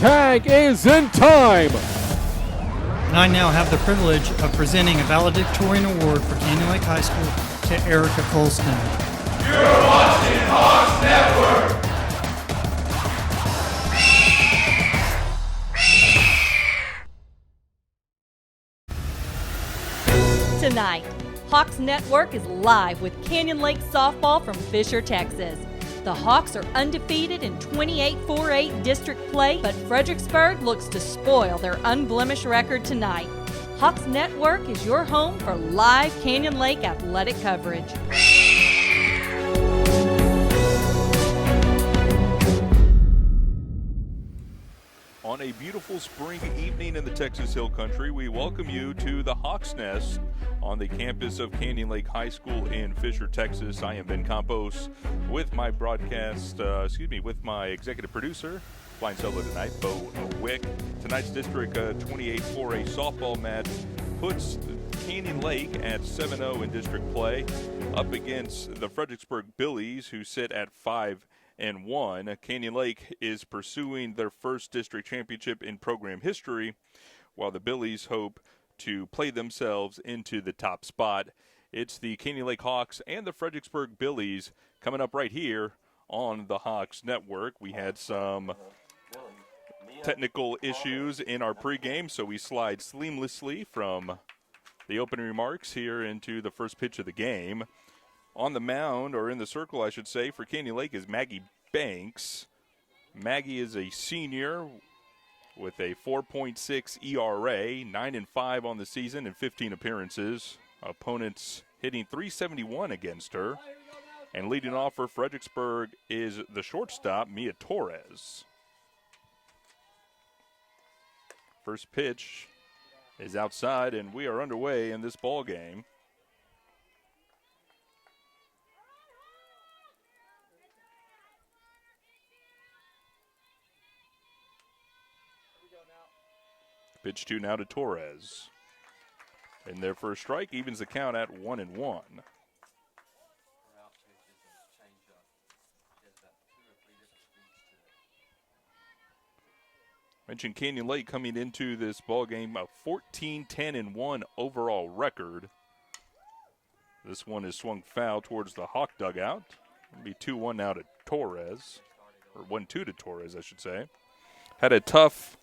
tag is in time. And I now have the privilege of presenting a valedictorian award for Canyon Lake High School to Erica Colston. You're watching Hawks Network. Tonight, Hawks Network is live with Canyon Lake softball from Fisher, Texas. The Hawks are undefeated in 28 4-8 district play, but Fredericksburg looks to spoil their unblemished record tonight. Hawks Network is your home for live Canyon Lake athletic coverage. On a beautiful spring evening in the Texas Hill Country, we welcome you to the Hawks Nest on the campus of Canyon Lake High School in Fisher, Texas. I am Ben Campos with my with my executive producer, flying solo tonight, Bo Wick. Tonight's District 28 4A softball match puts Canyon Lake at 7-0 in district play up against the Fredericksburg Billies, who sit at 5-1. Canyon Lake is pursuing their first district championship in program history, while the Billies hope to play themselves into the top spot. It's the Canyon Lake Hawks and the Fredericksburg Billies coming up right here on the Hawks Network. We had some technical issues in our pregame, so we slide seamlessly from the opening remarks here into the first pitch of the game. On the mound, or in the circle, I should say, for Canyon Lake is Maggie Banks. Maggie is a senior with a 4.6 ERA, 9-5 on the season and 15 appearances. Opponents hitting .371 against her. And leading off for Fredericksburg is the shortstop, Mia Torres. First pitch is outside, and we are underway in this ball game. Pitch 2 now to Torres. And their first strike evens the count at 1-1. Mentioned Canyon Lake coming into this ball game a 14-10-1 overall record. This one is swung foul towards the Hawk dugout. It'll be 2-1 now to Torres, or 1-2 to Torres, I should say. Had a tough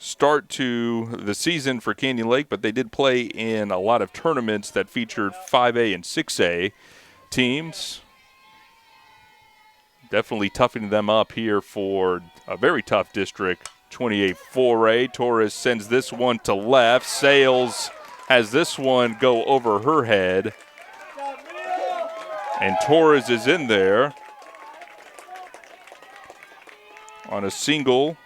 start to the season for Canyon Lake, but they did play in a lot of tournaments that featured 5A and 6A teams. Definitely toughening them up here for a very tough district, 28 4A. Torres sends this one to left. Sales has this one go over her head. And Torres is in there on a single.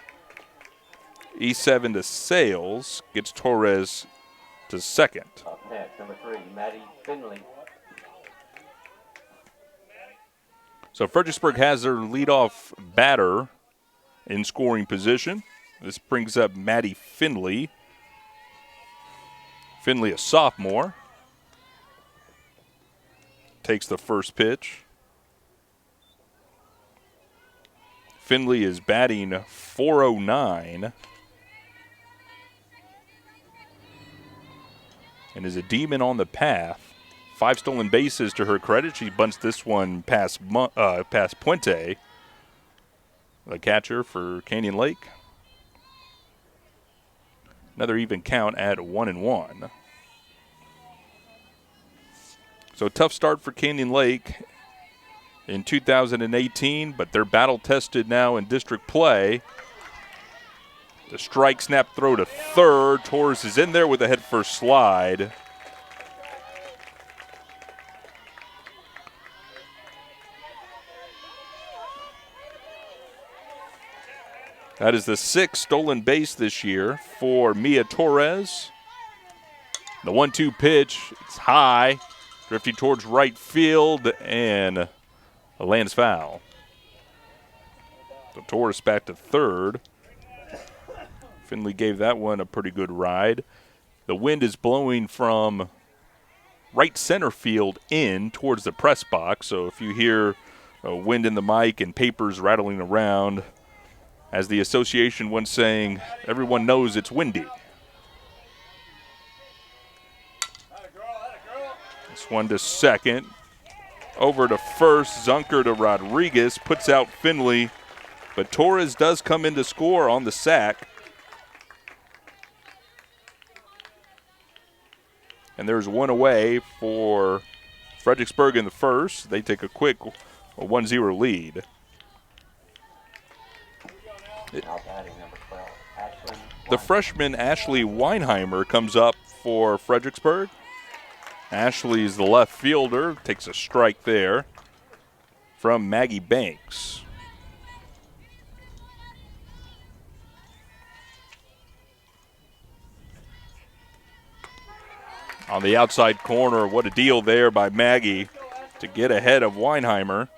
E7 to Sales, gets Torres to second. Up next, number 3, Maddie Finley. So Fredericksburg has their leadoff batter in scoring position. This brings up Maddie Finley. Finley, a sophomore, takes the first pitch. Finley is batting .409. And is a demon on the path. 5 stolen bases to her credit. She bunts this one past Puente, the catcher for Canyon Lake. Another even count at 1-1. So tough start for Canyon Lake in 2018, but they're battle-tested now in district play. The strike snap throw to third. Torres is in there with a head-first slide. That is the 6th stolen base this year for Mia Torres. The 1-2 pitch, it's high, drifting towards right field, and a lands foul. So Torres back to third. Finley gave that one a pretty good ride. The wind is blowing from right center field in towards the press box. So if you hear wind in the mic and papers rattling around, As the association once saying, everyone knows it's windy. This one to second. Over to first, Zunker to Rodriguez, puts out Finley, but Torres does come in to score on the sack. And there's one away for Fredericksburg in the first. They take a quick 1-0 lead. The freshman Ashley Weinheimer comes up for Fredericksburg. Ashley's the left fielder, takes a strike there from Maggie Banks. On the outside corner, what a deal there by Maggie to get ahead of Weinheimer.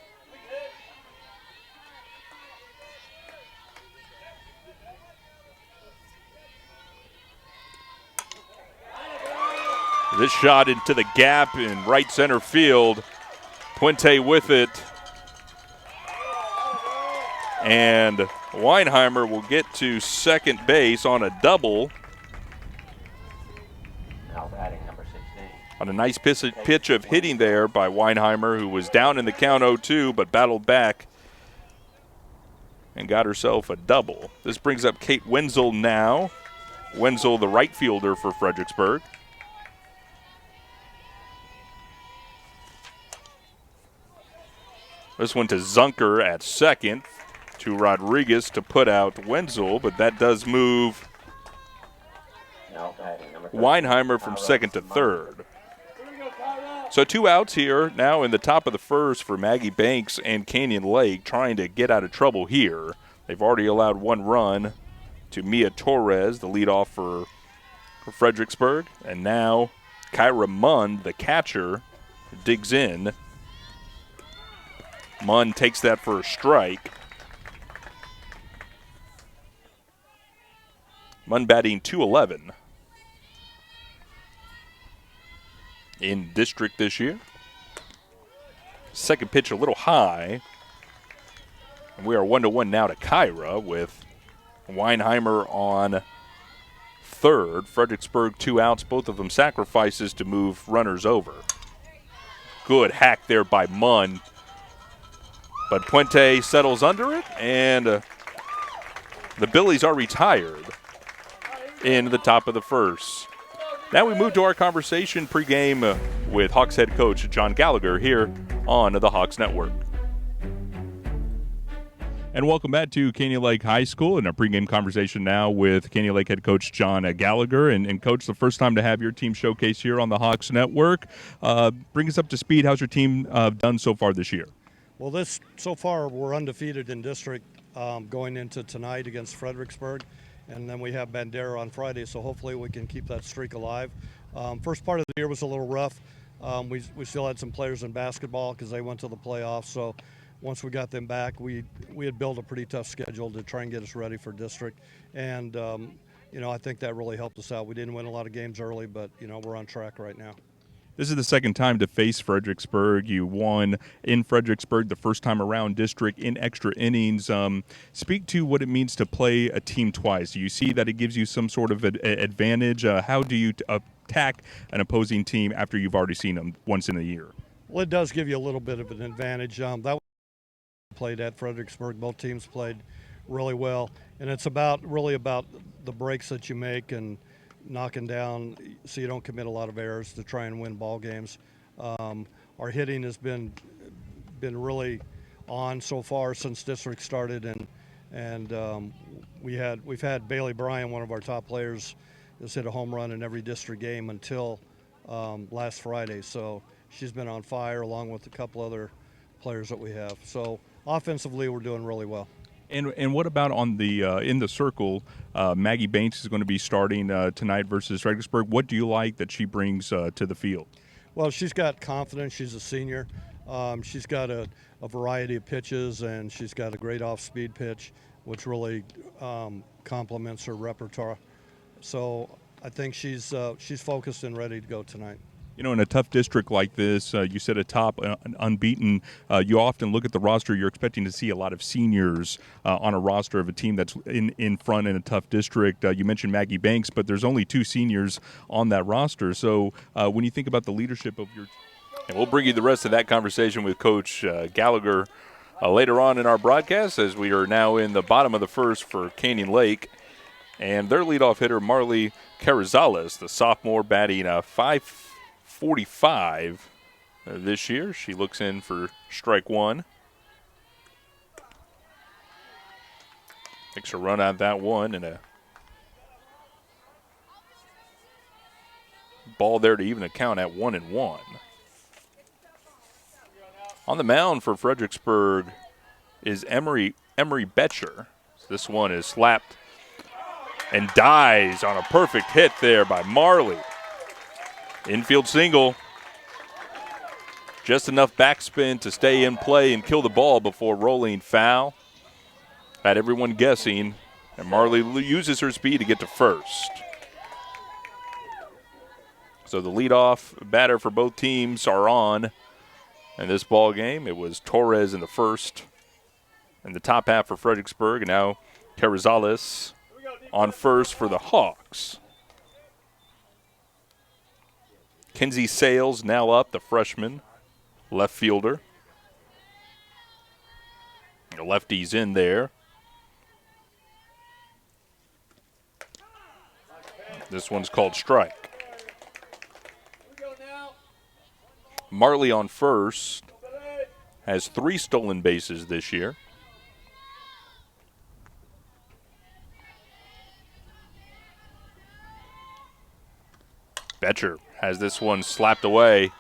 This shot into the gap in right center field. Puente with it. And Weinheimer will get to second base on a double. Now batting number 16. On a nice pitch of hitting there by Weinheimer, who was down in the count 0-2 but battled back and got herself a double. This brings up Kate Wenzel now. Wenzel, the right fielder for Fredericksburg. This one to Zunker at second, to Rodriguez to put out Wenzel, but that does move Weinheimer from second to third. So 2 outs here now in the top of the first for Maggie Banks and Canyon Lake, trying to get out of trouble here. They've already allowed 1 run to Mia Torres, the leadoff for Fredericksburg. And now Kyra Munn, the catcher, digs in. Munn takes that for a strike. Munn batting .211 in district this year. Second pitch a little high. And we are 1-1 now to Kyra with Weinheimer on third. Fredericksburg 2 outs, both of them sacrifices to move runners over. Good hack there by Munn. But Puente settles under it, and the Billies are retired in the top of the first. Now we move to our conversation pregame with Hawks head coach John Gallagher here on the Hawks Network. And welcome back to Canyon Lake High School and our pregame conversation now with Canyon Lake head coach John Gallagher. And Coach, the first time to have your team showcase here on the Hawks Network. Bring us up to speed. How's your team done so far this year? Well, so far we're undefeated in district going into tonight against Fredericksburg, and then we have Bandera on Friday, so hopefully we can keep that streak alive. First part of the year was a little rough. We still had some players in basketball because they went to the playoffs, so once we got them back, we had built a pretty tough schedule to try and get us ready for district, and I think that really helped us out. We didn't win a lot of games early, but we're on track right now. This is the second time to face Fredericksburg. You won in Fredericksburg the first time around district in extra innings. Speak to what it means to play a team twice. Do you see that it gives you some sort of advantage? How do you attack an opposing team after you've already seen them once in a year? Well, it does give you a little bit of an advantage. That was played at Fredericksburg. Both teams played really well, and it's really about the breaks that you make and knocking down so you don't commit a lot of errors to try and win ball games. Our hitting has been really on so far since district started, and we've had Bailey Bryan, one of our top players, has hit a home run in every district game until last Friday. So she's been on fire along with a couple other players that we have. So offensively, we're doing really well. And what about on the in the circle? Maggie Banks is going to be starting tonight versus Fredericksburg. What do you like that she brings to the field? Well, she's got confidence. She's a senior. She's got a variety of pitches, and she's got a great off-speed pitch, which really complements her repertoire. So I think she's focused and ready to go tonight. You know, in a tough district like this, you sit atop unbeaten. You often look at the roster. You're expecting to see a lot of seniors on a roster of a team that's in front in a tough district. You mentioned Maggie Banks, but there's only 2 seniors on that roster. So when you think about the leadership of your – and we'll bring you the rest of that conversation with Coach Gallagher later on in our broadcast, as we are now in the bottom of the first for Canyon Lake. And their leadoff hitter, Marley Carrizales, the sophomore, batting .545 this year. She looks in for strike 1. Takes a run out that one, and a ball there to even the count at 1-1. On the mound for Fredericksburg is Emery Betcher. This one is slapped and dies on a perfect hit there by Marley. Infield single. Just enough backspin to stay in play and kill the ball before rolling foul. Had everyone guessing, and Marley uses her speed to get to first. So the leadoff batter for both teams are on in this ball game. It was Torres in the first in the top half for Fredericksburg, and now Carrizales on first for the Hawks. Kenzie Sales now up, the freshman left fielder. The lefty's in there. This one's called strike. Marley on first has 3 stolen bases this year. Betcher has this one slapped away.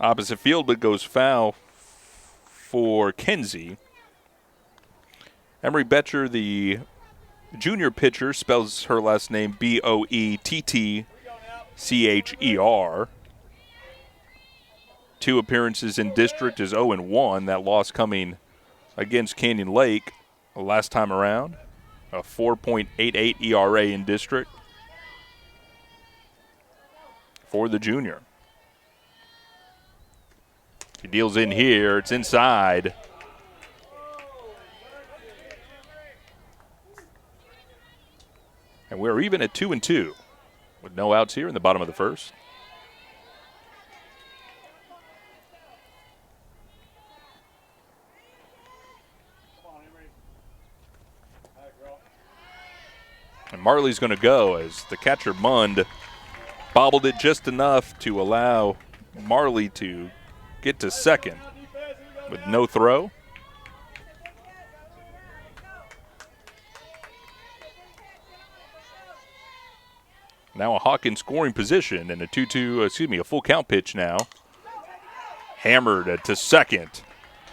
Opposite field, but goes foul for Kenzie. Emery Betcher, the junior pitcher, spells her last name Boettcher. 2 appearances in district is 0-1. That loss coming against Canyon Lake last time around. A 4.88 ERA in district for the junior. He deals in here. It's inside. And we're even at 2-2 with no outs here in the bottom of the first. And Marley's going to go as the catcher Mund bobbled it just enough to allow Marley to get to second with no throw. Now a Hawk in scoring position and a full count pitch now. Hammered to second.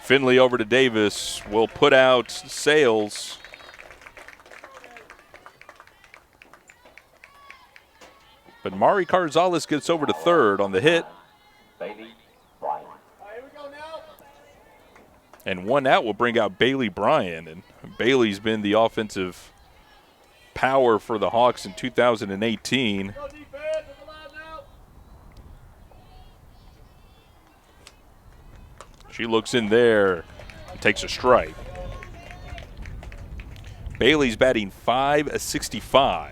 Finley over to Davis will put out Sales. But Mari Carrizales gets over to third on the hit. And 1 out will bring out Bailey Bryan. And Bailey's been the offensive power for the Hawks in 2018. She looks in there and takes a strike. Bailey's batting .565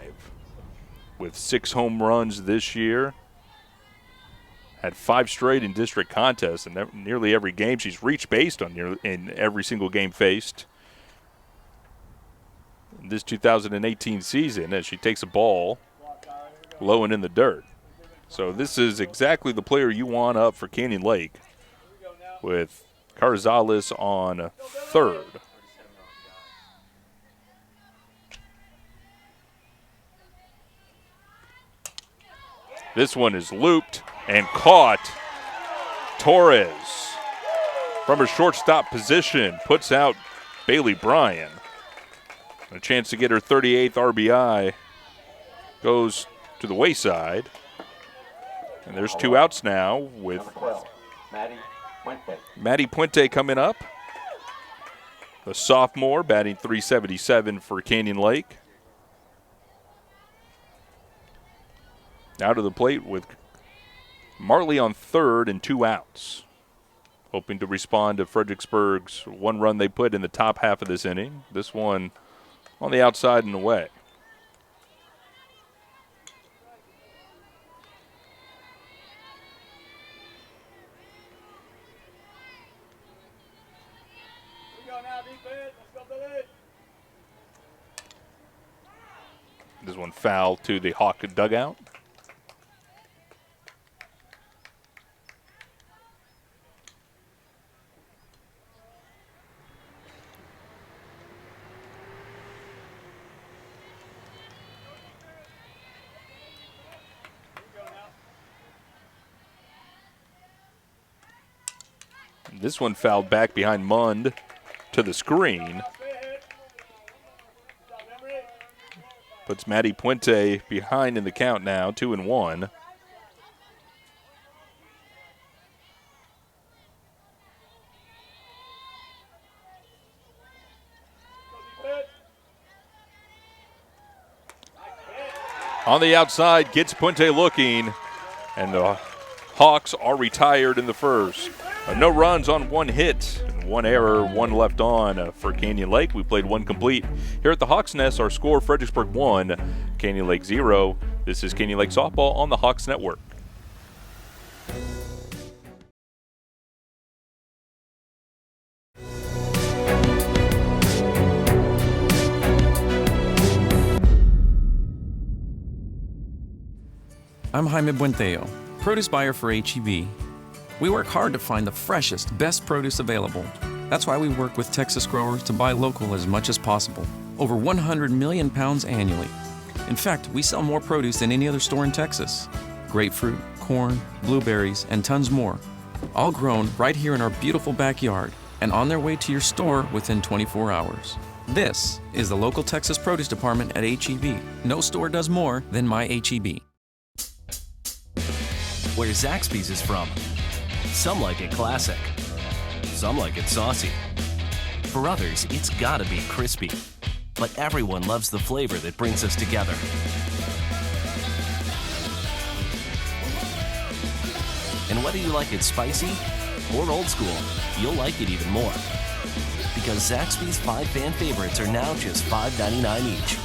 with 6 home runs this year. Had 5 straight in district contests, and nearly every game she's reached base in every single game faced. In this 2018 season, as she takes a ball low and in the dirt. So this is exactly the player you want up for Canyon Lake, with Carrizales on third. This one is looped and caught. Torres from her shortstop position puts out Bailey Bryan. A chance to get her 38th RBI goes to the wayside. And there's 2 outs now with Maddie Puente coming up. The sophomore batting .377 for Canyon Lake. out of the plate with Marley on third and 2 outs. Hoping to respond to Fredericksburg's one run they put in the top half of this inning. This one on the outside and away. This one foul to the Hawk dugout. This one fouled back behind Mund to the screen. Puts Matty Puente behind in the count now, 2-1. On the outside, gets Puente looking, and the Hawks are retired in the first. No runs on 1 hit, and 1 error, 1 left on for Canyon Lake. We played 1 complete. Here at the Hawks Nest, our score, Fredericksburg 1, Canyon Lake 0. This is Canyon Lake Softball on the Hawks Network. I'm Jaime Buenteo, produce buyer for H-E-B. We work hard to find the freshest, best produce available. That's why we work with Texas growers to buy local as much as possible. Over 100 million pounds annually. In fact, we sell more produce than any other store in Texas. Grapefruit, corn, blueberries, and tons more. All grown right here in our beautiful backyard and on their way to your store within 24 hours. This is the local Texas produce department at H-E-B. No store does more than my H-E-B. Where Zaxby's is from. Some like it classic. Some like it saucy. For others, it's gotta be crispy. But everyone loves the flavor that brings us together. And whether you like it spicy or old school, you'll like it even more. Because Zaxby's 5 fan favorites are now just $5.99 each.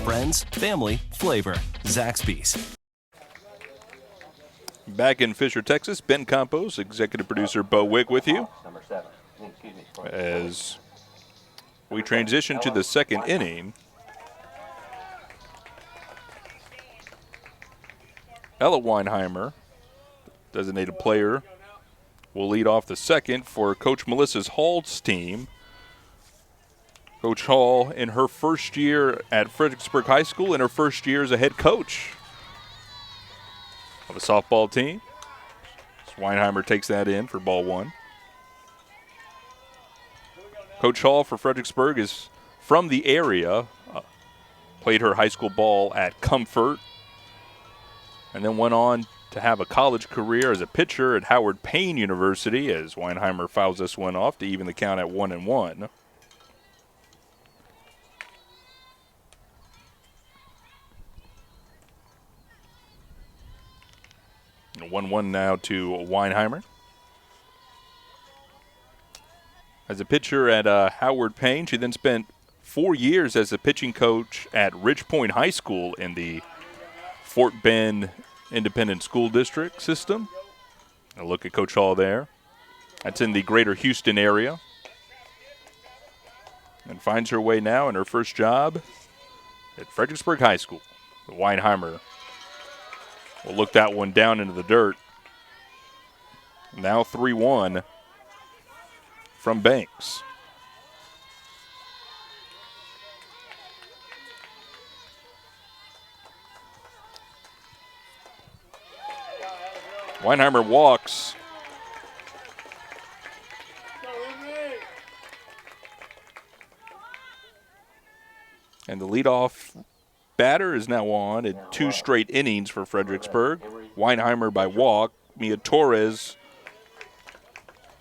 Friends, family, flavor. Zaxby's. Back in Fisher, Texas, Ben Campos, executive producer Bo Wick with you. Number 7. As we transition to the second inning. Ella Weinheimer, designated player, will lead off the second for Coach Melissa Hall's team. Coach Hall in her first year at Fredericksburg High School, in her first year as a head coach of a softball team. Weinheimer takes that in for ball 1. Coach Hall for Fredericksburg is from the area, played her high school ball at Comfort, and then went on to have a college career as a pitcher at Howard Payne University, as Weinheimer fouls this one off to even the count at 1-1. And 1-1 now to Weinheimer. As a pitcher at Howard Payne, she then spent 4 years as a pitching coach at Ridge Point High School in the Fort Bend Independent School District system. A look at Coach Hall there. That's in the greater Houston area. And finds her way now in her first job at Fredericksburg High School. Weinheimer will look that one down into the dirt. Now 3-1 from Banks. Weinheimer walks. And the leadoff batter is now on in 2 straight innings for Fredericksburg. Weinheimer by walk, Mia Torres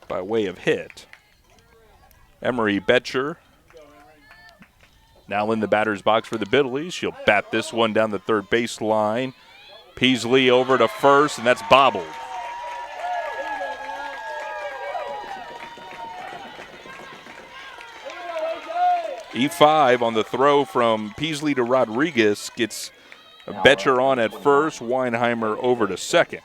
by way of hit. Emery Betcher now in the batter's box for the Billies. She'll bat this one down the third base line Peasley over to first, and that's bobbled. E5 on the throw from Peasley to Rodriguez gets Betcher on at first, Weinheimer over to second.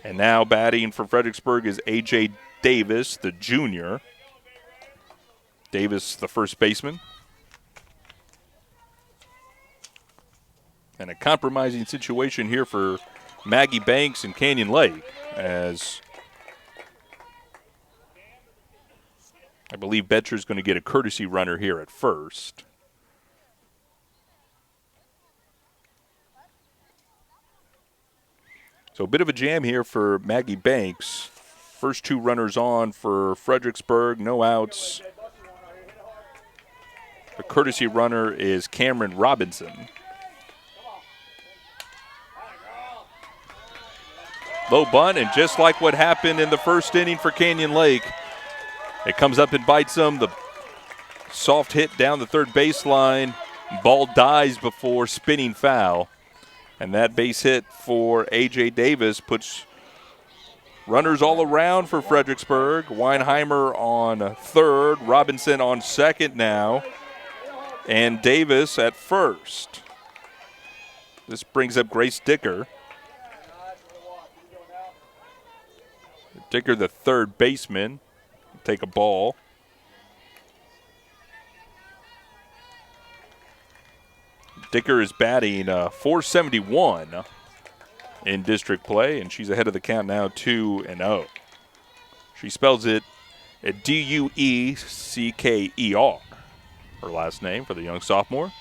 And now batting for Fredericksburg is A.J. Davis, the junior. Davis, the first baseman. And a compromising situation here for Maggie Banks and Canyon Lake, as I believe Betcher's going to get a courtesy runner here at first. So a bit of a jam here for Maggie Banks. First two runners on for Fredericksburg, no outs. The courtesy runner is Cameron Robinson. Low bunt, and just like what happened in the first inning for Canyon Lake, it comes up and bites them. The soft hit down the third baseline. Ball dies before spinning foul. And that base hit for A.J. Davis puts runners all around for Fredericksburg. Weinheimer on third, Robinson on second now, and Davis at first. This brings up Grace Dicker. Dicker, the third baseman, take a ball. Dicker is batting .471 in district play, and she's ahead of the count now 2-0. She spells it D-U-E-C-K-E-R, her last name for the young sophomore.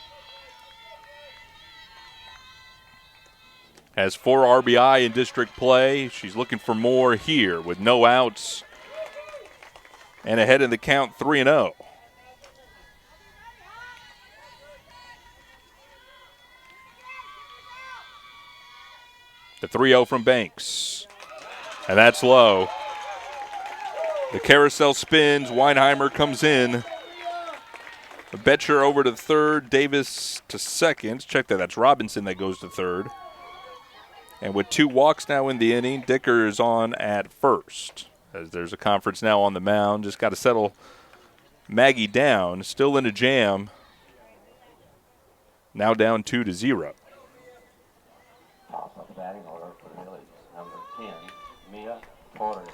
Has 4 RBI in district play. She's looking for more here with no outs and ahead in the count 3-0. The 3-0 from Banks. And that's low. The carousel spins. Weinheimer comes in. Betcher over to third. Davis to second. Check that. That's Robinson that goes to third. And with 2 walks now in the inning, Dicker is on at first. As there's a conference now on the mound. Just got to settle Maggie down. Still in a jam. Now down 2-0. Top of the batting order for the Billies. Number 10, Mia Torres.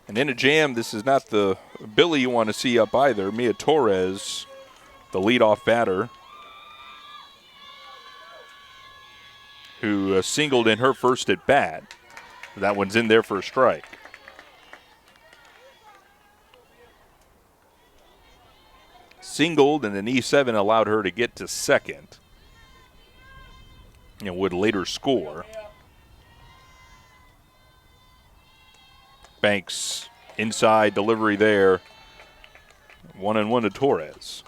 And in a jam, this is not the Billy you want to see up either. Mia Torres, the leadoff batter, who singled in her first at bat. That one's in there for a strike. Singled, and an E7 allowed her to get to second and would later score. Banks inside delivery there. 1-1 to Torres.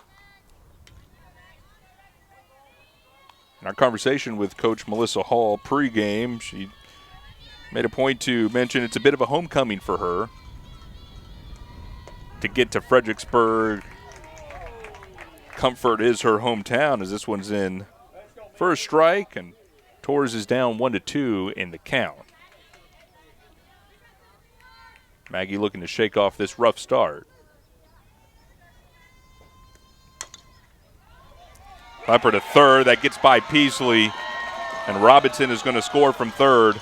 In our conversation with Coach Melissa Hall pregame, she made a point to mention it's a bit of a homecoming for her to get to Fredericksburg. Comfort is her hometown, as this one's in for a strike, and Torres is down 1-2 in the count. Maggie looking to shake off this rough start. Upper to third, that gets by Peasley, and Robinson is going to score from third.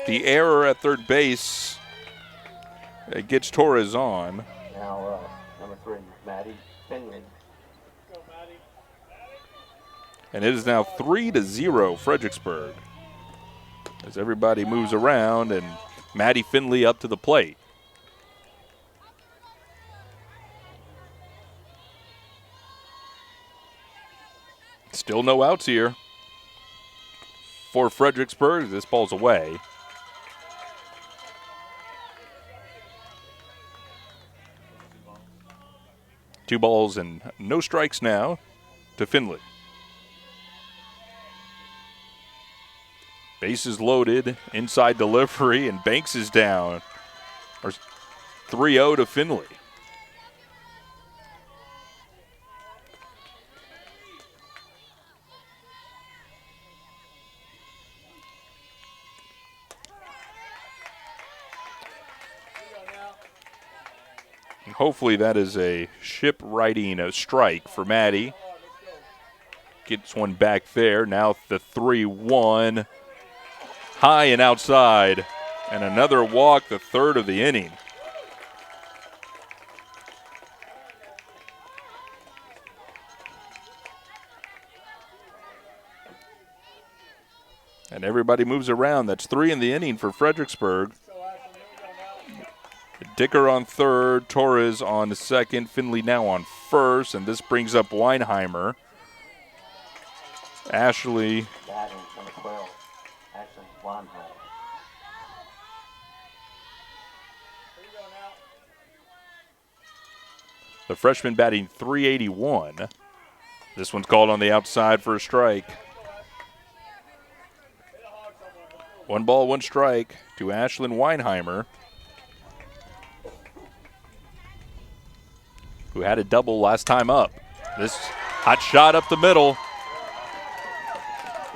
The error at third base, it gets Torres on. Now, number 3, Maddie Finley. And it is now 3-0 Fredericksburg, as everybody moves around, and Maddie Finley up to the plate. Still no outs here for Fredericksburg. This ball's away. Two balls and no strikes now to Finley. Bases loaded, inside delivery, and Banks is down. 3-0 to Finley. And hopefully that is a ship-righting strike for Maddie. Gets one back there. Now the 3-1. High and outside. And another walk, the third of the inning. And everybody moves around. That's 3 in the inning for Fredericksburg. Dicker on third, Torres on second, Finley now on first, and this brings up Weinheimer. Ashley. Batting number 12, Ashley Weinheimer. The freshman batting .381. This one's called on the outside for a strike. 1 ball, 1 strike to Ashlyn Weinheimer, who had a double last time up. This hot shot up the middle.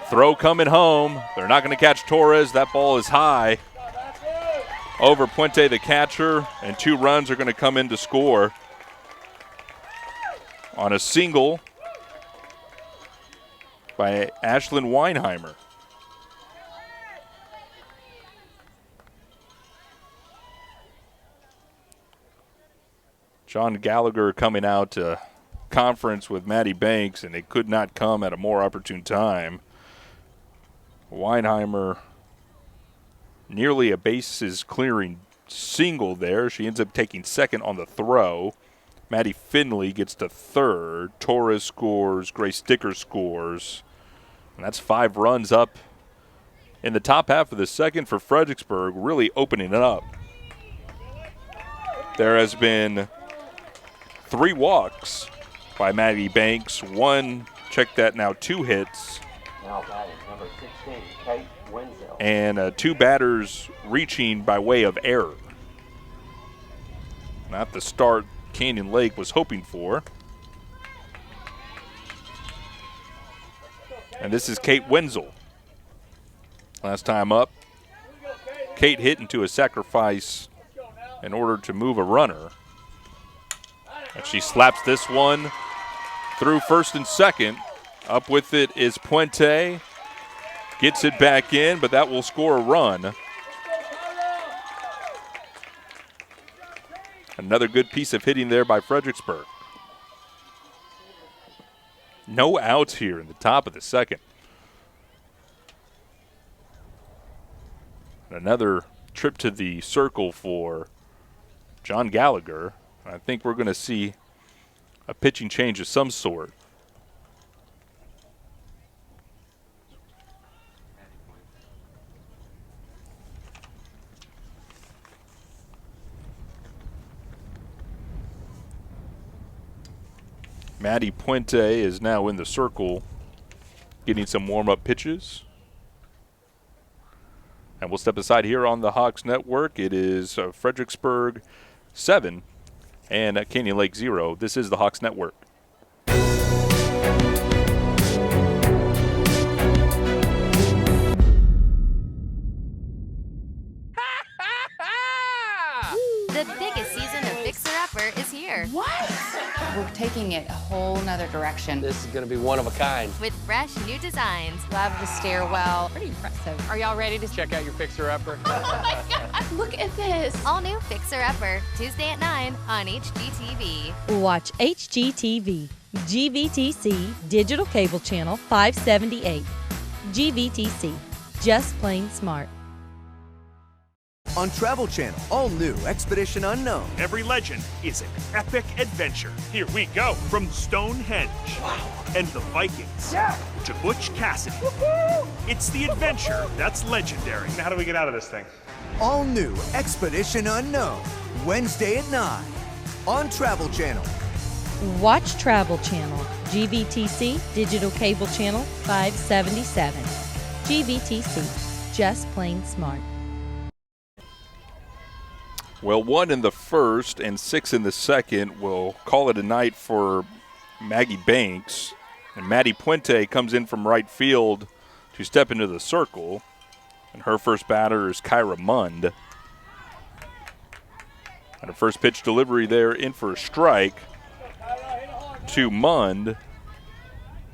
Throw coming home. They're not going to catch Torres. That ball is high. Over Puente, the catcher, and 2 runs are going to come in to score. On a single by Ashlyn Weinheimer. John Gallagher coming out to conference with Maddie Banks, and it could not come at a more opportune time. Weinheimer nearly a bases clearing single there. She ends up taking second on the throw. Maddie Finley gets to third. Torres scores. Grace Dicker scores. And that's 5 runs up in the top half of the second for Fredericksburg, really opening it up. There has been 3 walks by Maddie Banks. 1, check that now, 2 hits. Now batting number 16, Kate Wenzel. And 2 batters reaching by way of error. Not the start Canyon Lake was hoping for. And this is Kate Wenzel. Last time up, Kate hit into a sacrifice in order to move a runner. And she slaps this one through first and second. Up with it is Puente. Gets it back in, but that will score a run. Another good piece of hitting there by Fredericksburg. No outs here in the top of the second. Another trip to the circle for John Gallagher. I think we're going to see a pitching change of some sort. Maddie Puente is now in the circle getting some warm-up pitches. And we'll step aside here on the Hawks Network. It is Fredericksburg 7 and Canyon Lake 0. This is the Hawks Network. The biggest season of Fixer Upper is here. What? We're taking it a whole nother direction. This is going to be one of a kind. With fresh new designs. Love the stairwell. Pretty impressive. Are y'all ready to check out your Fixer Upper? Oh my God, look at this. All new Fixer Upper, Tuesday at 9 on HGTV. Watch HGTV, GVTC, Digital Cable Channel 578. GVTC, just plain smart. On Travel Channel, all new Expedition Unknown. Every legend is an epic adventure. Here we go from Stonehenge and the Vikings to Butch Cassidy. It's the adventure that's legendary. Now how do we get out of this thing? All new Expedition Unknown, Wednesday at 9 on Travel Channel. Watch Travel Channel, GVTC, Digital Cable Channel 577. GVTC, just plain smart. Well, 1 in the first and 6 in the second will call it a night for Maggie Banks. And Maddie Puente comes in from right field to step into the circle. And her first batter is Kyra Mund. And a first pitch delivery there in for a strike to Mund.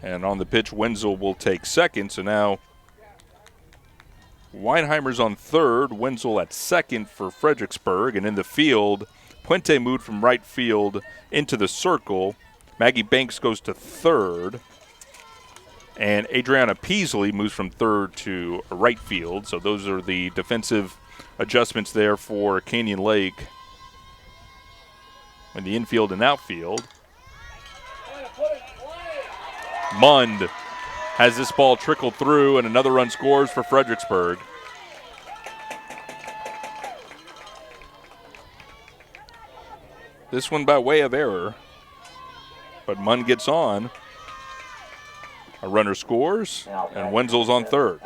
And on the pitch, Wenzel will take second. So now Weinheimer's on third, Wenzel at second for Fredericksburg. And in the field, Puente moved from right field into the circle. Maggie Banks goes to third. And Adriana Peasley moves from third to right field. So those are the defensive adjustments there for Canyon Lake in the infield and outfield. Mund has this ball trickle through, and another run scores for Fredericksburg. This one by way of error, but Mund gets on. A runner scores, and Wenzel's on third.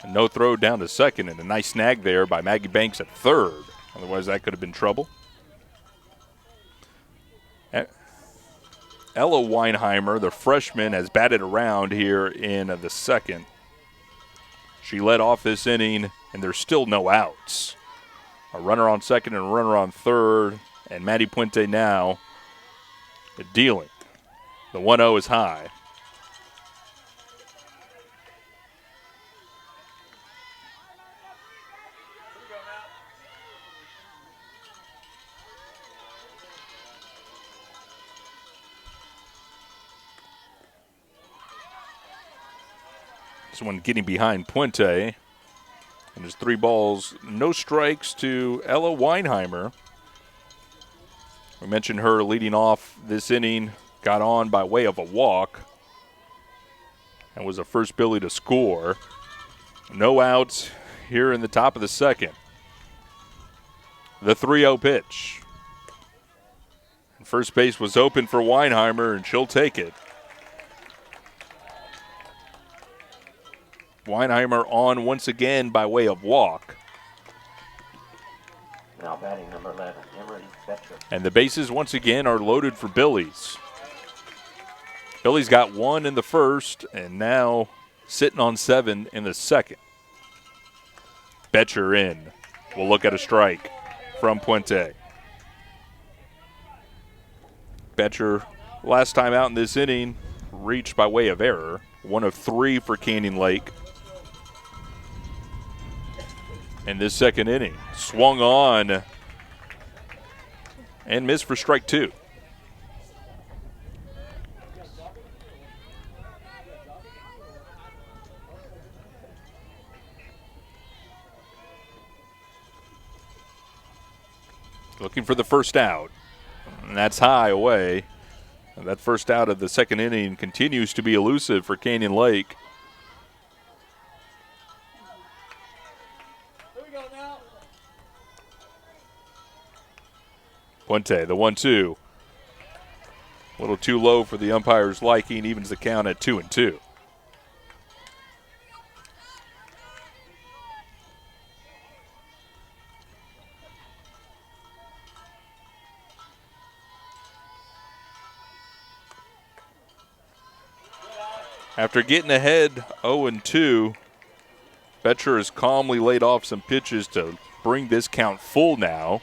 A no throw down to second, and a nice snag there by Maggie Banks at third. Otherwise, that could have been trouble. Ella Weinheimer, the freshman, has batted around here in the second. She led off this inning, and there's still no outs. A runner on second and a runner on third, and Maddie Puente now dealing. The 1-0 is high. This one getting behind Puente. And there's 3 balls, no strikes to Ella Weinheimer. We mentioned her leading off this inning, got on by way of a walk, and was the first Billy to score. No outs here in the top of the second. The 3-0 pitch. First base was open for Weinheimer, and she'll take it. Weinheimer on once again by way of walk. Now batting number 11, Emery Betcher. And the bases once again are loaded for Billies. Billies got 1 in the first and now sitting on 7 in the second. Betcher in. We'll look at a strike from Puente. Betcher, last time out in this inning, reached by way of error. 1 of 3 for Canyon Lake in this second inning. Swung on and missed for strike 2. Looking for the first out, and that's high away. And that first out of the second inning continues to be elusive for Canyon Lake. Puente, the 1-2. A little too low for the umpire's liking, evens the count at 2-2. After getting ahead 0-2, Betcher has calmly laid off some pitches to bring this count full now.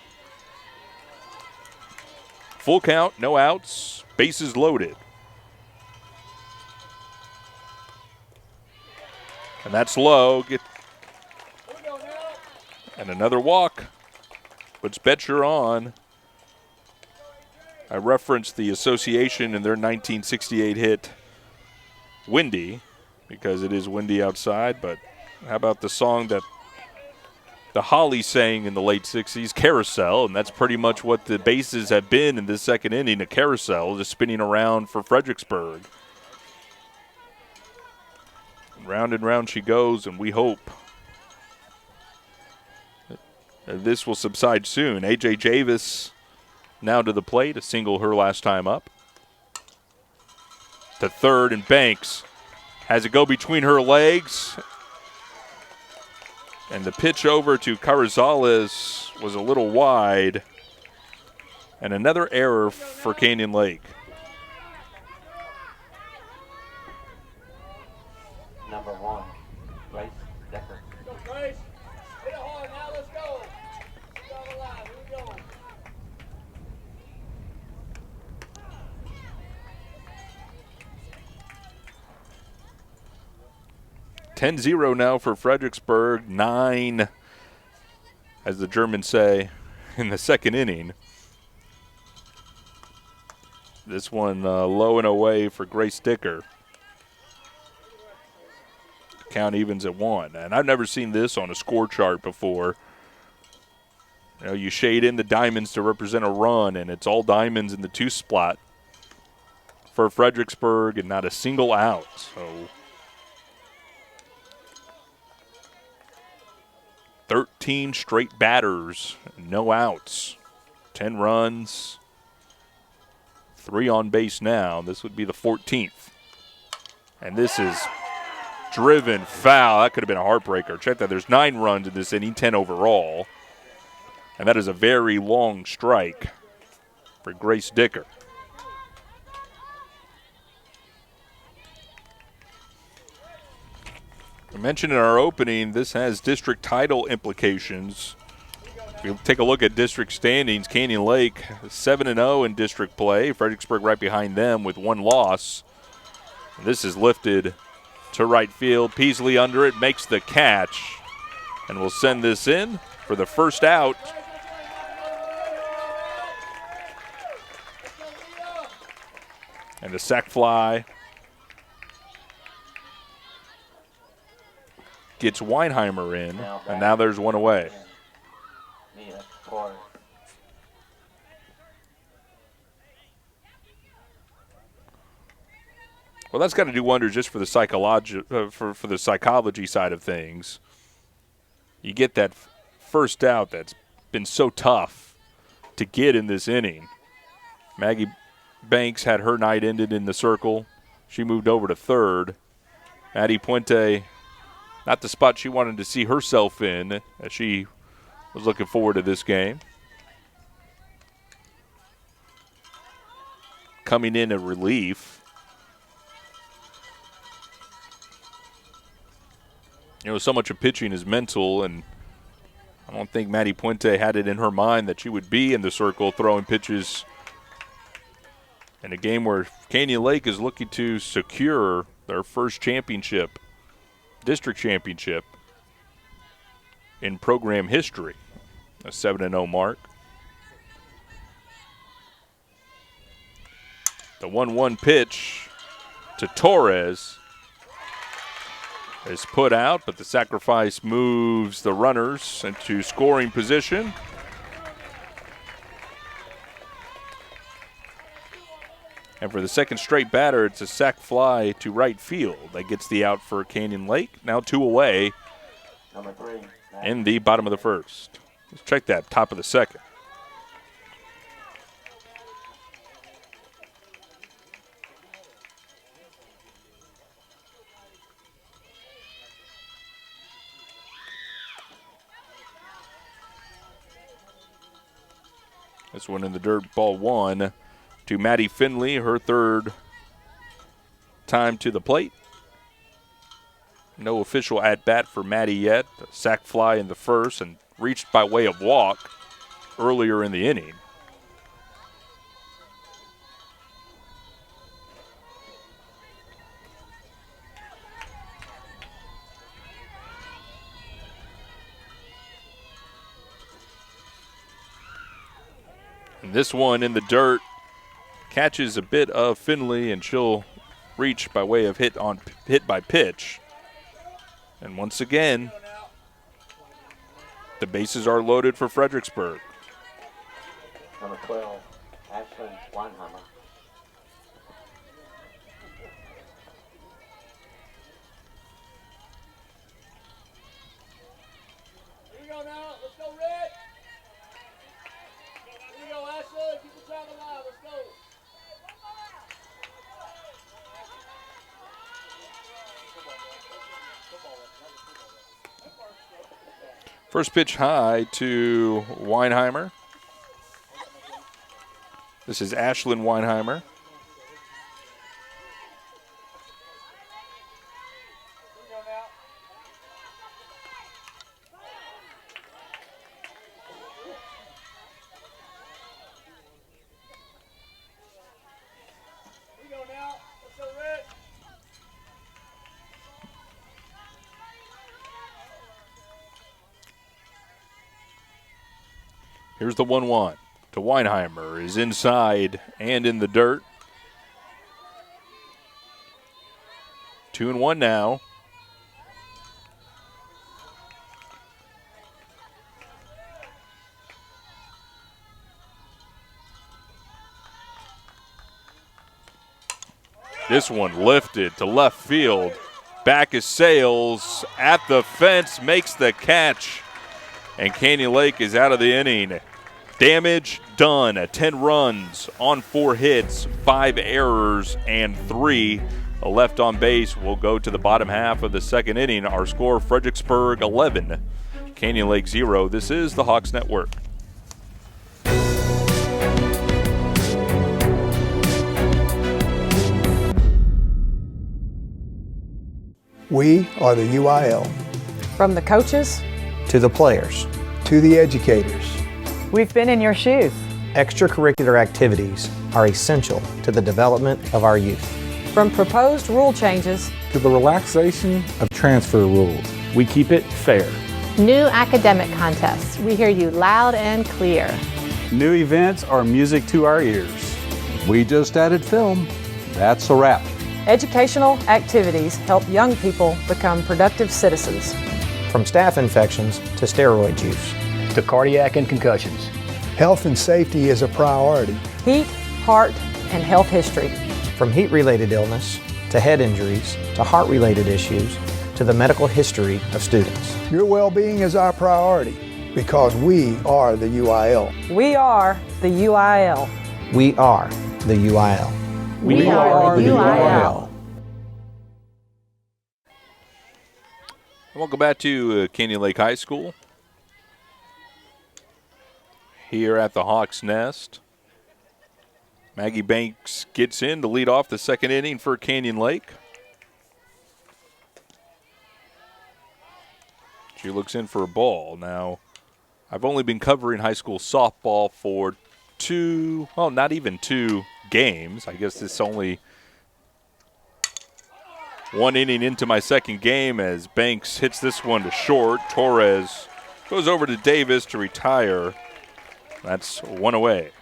Full count, no outs, bases loaded. And that's low. And another walk puts Betcher on. I referenced the association in their 1968 hit, Windy, because it is windy outside, but how about the song that the Hollies sang in the late 60s, Carousel, and that's pretty much what the bases have been in this second inning, a carousel just spinning around for Fredericksburg. Round and round she goes, and we hope This will subside soon. A.J. Javis now to the plate, a single her last time up. To third, and Banks has it go between her legs. And the pitch over to Carrizales was a little wide. And another error for Canyon Lake. Number 1, Grace Decker. Go, Grace. Hit it hard now. Let's go. Start alive. Here we go. 10-0 now for Fredericksburg. 9, as the Germans say, in the second inning. This one low and away for Grace Dicker. Count evens at 1. And I've never seen this on a score chart before. You know, you shade in the diamonds to represent a run, and it's all diamonds in the 2 spot for Fredericksburg and not a single out. So 13 straight batters, no outs, 10 runs, 3 on base now. This would be the 14th. And this is driven foul. That could have been a heartbreaker. Check that. There's 9 runs in this inning, 10 overall. And that is a very long strike for Grace Dicker. I mentioned in our opening, this has district title implications. If you take a look at district standings, Canyon Lake 7-0 in district play. Fredericksburg right behind them with 1 loss. This is lifted to right field. Peasley under it, makes the catch, and will send this in for the first out. And the sac fly gets Weinheimer in, and now there's 1 away. Well, that's got to do wonders just for the for the psychology side of things. You get that first out that's been so tough to get in this inning. Maggie Banks had her night ended in the circle. She moved over to third. Maddie Puente, not the spot she wanted to see herself in, as she was looking forward to this game. Coming in at relief. You know, so much of pitching is mental, and I don't think Maddie Puente had it in her mind that she would be in the circle throwing pitches in a game where Canyon Lake is looking to secure their first championship, district championship, in program history, a 7-0 mark. The 1-1 pitch to Torres is put out, but the sacrifice moves the runners into scoring position. And for the second straight batter, it's a sac fly to right field that gets the out for Canyon Lake. Now 2 away in the bottom of the first. Let's check that, top of the second. This one in the dirt, ball 1 to Maddie Finley, her third time to the plate. No official at-bat for Maddie yet. A sac fly in the first and reached by way of walk earlier in the inning. And this one in the dirt catches a bit of Finley, and she'll reach by way of hit by pitch. And once again, the bases are loaded for Fredericksburg. Number 12, Ashley Weinheimer. Here we go now. Let's go, Red. First pitch high to Weinheimer. This is Ashlyn Weinheimer. Here's the 1-1 to Weinheimer. Is inside and in the dirt. 2-1 now. This one lifted to left field. Back is Sales at the fence, makes the catch. And Canyon Lake is out of the inning. Damage done. 10 runs on 4 hits, 5 errors, and 3 left on base. We'll go to the bottom half of the second inning. Our score, Fredericksburg 11, Canyon Lake 0. This is the Hawks Network. We are the UIL. From the coaches to the players to the educators. We've been in your shoes. Extracurricular activities are essential to the development of our youth. From proposed rule changes to the relaxation of transfer rules, we keep it fair. New academic contests, we hear you loud and clear. New events are music to our ears. We just added film. That's a wrap. Educational activities help young people become productive citizens. From staph infections to steroid use. To cardiac and concussions. Health and safety is a priority. Heat, heart, and health history. From heat-related illness to head injuries to heart-related issues to the medical history of students. Your well-being is our priority because we are the UIL. We are the UIL. We are the UIL. We are the UIL. Welcome back to Canyon Lake High School. Here at the Hawks Nest. Maggie Banks gets in to lead off the second inning for Canyon Lake. She looks in for a ball. Now, I've only been covering high school softball for not even 2 games. I guess it's only 1 inning into my second game as Banks hits this one to short. Torres goes over to Davis to retire. That's 1 away.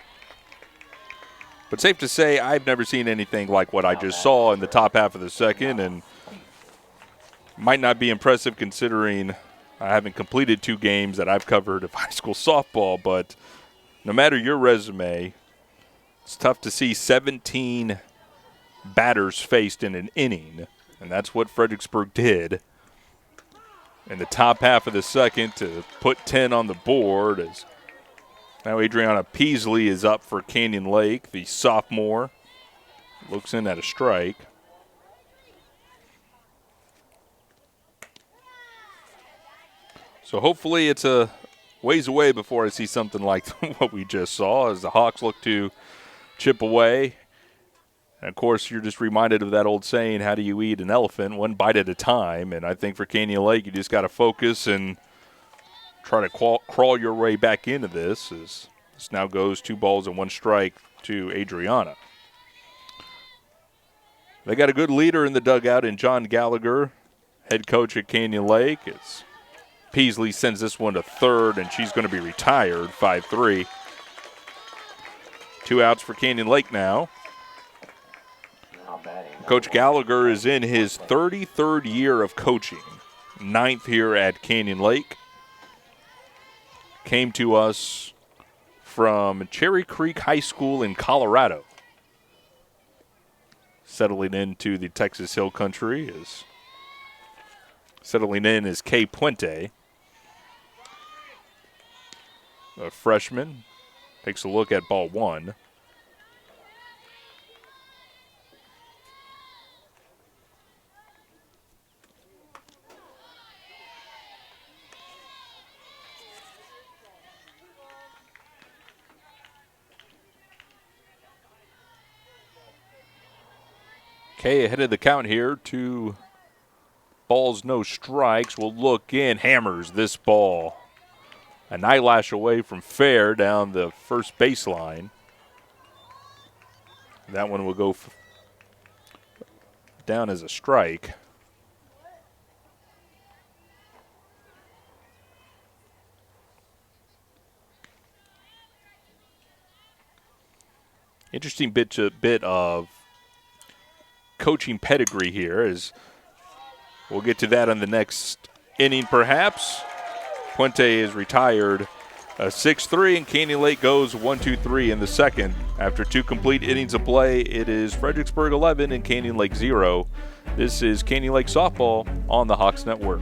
But safe to say, I've never seen anything like what I just saw in the top half of the second, and might not be impressive considering I haven't completed 2 games that I've covered of high school softball. But no matter your resume, it's tough to see 17 batters faced in an inning, and that's what Fredericksburg did in the top half of the second to put 10 on the board. As now Adriana Peasley is up for Canyon Lake, the sophomore. Looks in at a strike. So hopefully it's a ways away before I see something like what we just saw as the Hawks look to chip away. And, of course, you're just reminded of that old saying, how do you eat an elephant? 1 bite at a time. And I think for Canyon Lake, you just got to focus and try to crawl your way back into this. As this now goes 2 balls and 1 strike to Adriana. They got a good leader in the dugout in John Gallagher, head coach at Canyon Lake. It's Peasley sends this one to third, and she's going to be retired, 5-3. 2 outs for Canyon Lake now. Coach Gallagher is in his 33rd year of coaching, 9th here at Canyon Lake. Came to us from Cherry Creek High School in Colorado. Settling into the Texas Hill Country is Kay Puente, a freshman. Takes a look at ball 1. Okay, ahead of the count here, 2 balls, no strikes. We'll look in, hammers this ball. An eyelash away from fair down the first baseline. That one will go down as a strike. Interesting bit of coaching pedigree here, as we'll get to that on the next inning perhaps. Puente is retired 6-3, and Canyon Lake goes 1-2-3 in the second. After 2 complete innings of play, it is Fredericksburg 11 and Canyon Lake 0. This is Canyon Lake Softball on the Hawks Network.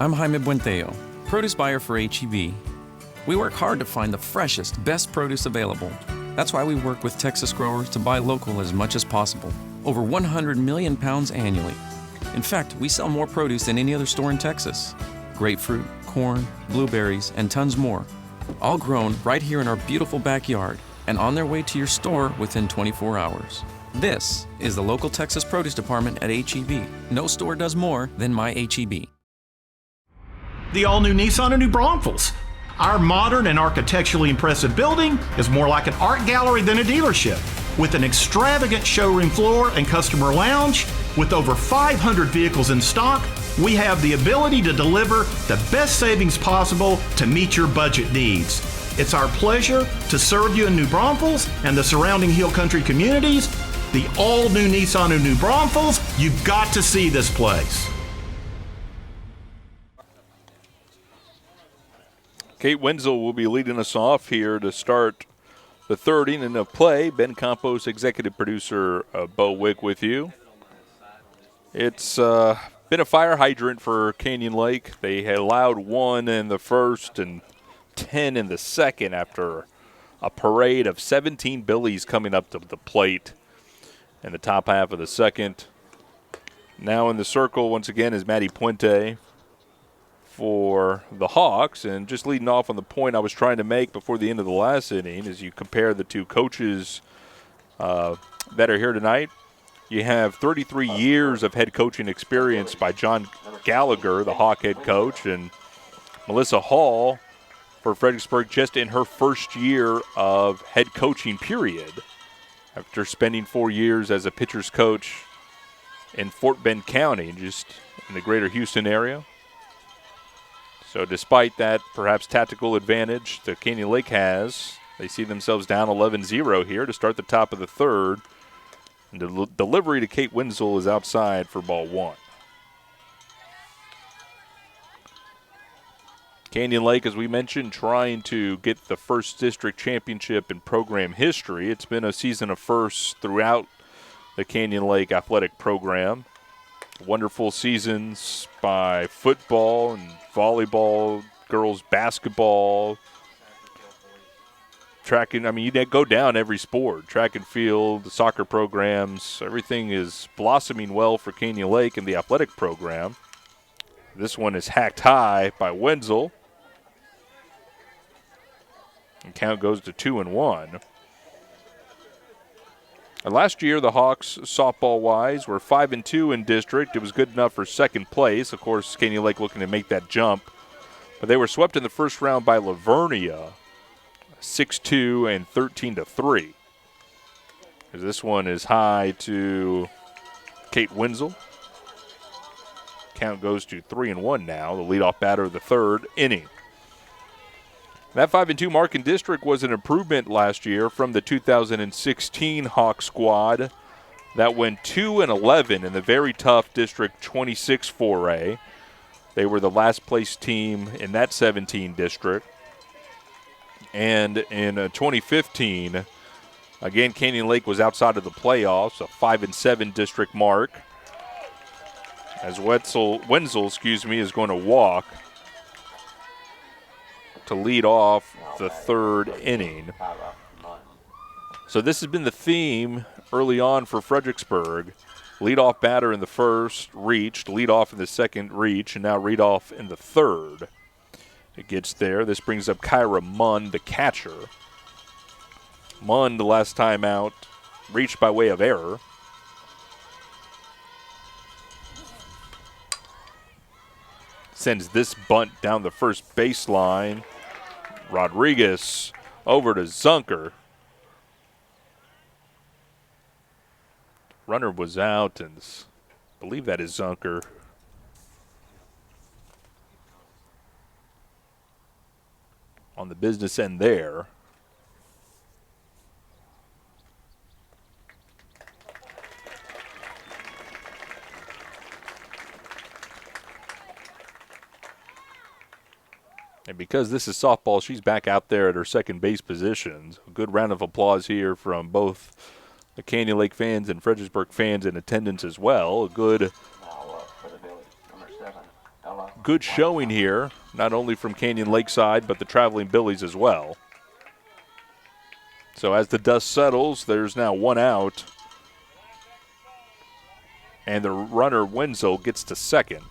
I'm Jaime Buenteo, produce buyer for H-E-B. We work hard to find the freshest, best produce available. That's why we work with Texas growers to buy local as much as possible. Over 100 million pounds annually. In fact, we sell more produce than any other store in Texas. Grapefruit, corn, blueberries, and tons more. All grown right here in our beautiful backyard and on their way to your store within 24 hours. This is the local Texas produce department at H-E-B. No store does more than my H-E-B. The all-new Nissan of New Braunfels. Our modern and architecturally impressive building is more like an art gallery than a dealership. With an extravagant showroom floor and customer lounge, with over 500 vehicles in stock, we have the ability to deliver the best savings possible to meet your budget needs. It's our pleasure to serve you in New Braunfels and the surrounding Hill Country communities. The all-new Nissan of New Braunfels, you've got to see this place. Kate Wenzel will be leading us off here to start the third inning of play. Ben Campos, executive producer Bo Wick with you. It's been a fire hydrant for Canyon Lake. They had allowed 1 in the first and 10 in the second after a parade of 17 Billies coming up to the plate in the top half of the second. Now in the circle once again is Matty Puente for the Hawks, and just leading off on the point I was trying to make before the end of the last inning as you compare the 2 coaches that are here tonight. You have 33 years of head coaching experience by John Gallagher, the Hawk head coach, and Melissa Hall for Fredericksburg just in her first year of head coaching period after spending 4 years as a pitcher's coach in Fort Bend County, just in the greater Houston area. So despite that perhaps tactical advantage that Canyon Lake has, they see themselves down 11-0 here to start the top of the third. And the delivery to Kate Wenzel is outside for ball 1. Canyon Lake, as we mentioned, trying to get the first district championship in program history. It's been a season of firsts throughout the Canyon Lake athletic program. Wonderful seasons by football and volleyball, girls basketball, track and, you go down every sport. Track and field, the soccer programs, everything is blossoming well for Canyon Lake in the athletic program. This one is hacked high by Wenzel. And count goes to 2-1. And last year, the Hawks, softball-wise, were 5-2 in district. It was good enough for second place. Of course, Canyon Lake looking to make that jump. But they were swept in the first round by Lavernia, 6-2 and 13-3. This one is high to Kate Wenzel. Count goes to 3-1 now, the leadoff batter of the third inning. That 5-2 mark in district was an improvement last year from the 2016 Hawk squad that went 2-11 in the very tough District 26 foray. They were the last place team in that 17 district. And in 2015, again, Canyon Lake was outside of the playoffs, a 5-7 district mark. As Wenzel is going to walk to lead off the third inning. So this has been the theme early on for Fredericksburg. Leadoff batter in the first, reached. Leadoff in the second, reach. And now leadoff in the third. It gets there. This brings up Kyra Munn, the catcher. Munn, the last time out, reached by way of error. Sends this bunt down the first baseline. Rodriguez over to Zunker. Runner was out, and I believe that is Zunker. On the business end there. And because this is softball, she's back out there at her second base position. A good round of applause here from both the Canyon Lake fans and Fredericksburg fans in attendance as well. A good showing here, not only from Canyon Lakeside, but the traveling Billies as well. So as the dust settles, there's now one out. And the runner, Wenzel, gets to second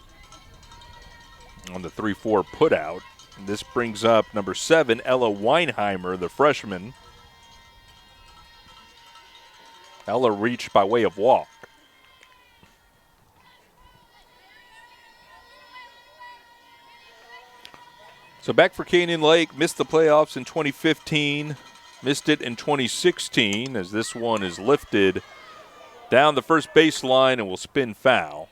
on the 3-4 put out. And this brings up number 7, Ella Weinheimer, the freshman. Ella reached by way of walk. So back for Canyon Lake, missed the playoffs in 2015, missed it in 2016 as this one is lifted down the first baseline and will spin foul.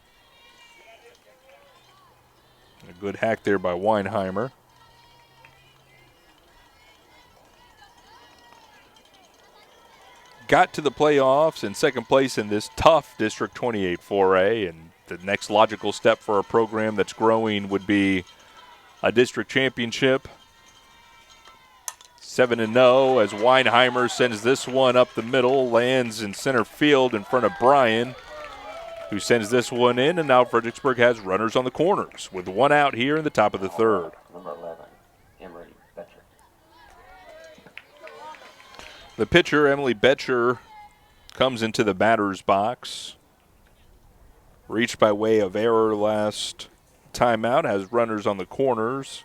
A good hack there by Weinheimer. Got to the playoffs in second place in this tough District 28 4A, and the next logical step for a program that's growing would be a district championship. 7-0 as Weinheimer sends this one up the middle, lands in center field in front of Bryan, who sends this one in, and now Fredericksburg has runners on the corners with one out here in the top of the third. Number 11, Emery Betcher. The pitcher, Emily Betcher, comes into the batter's box. Reached by way of error last timeout, has runners on the corners.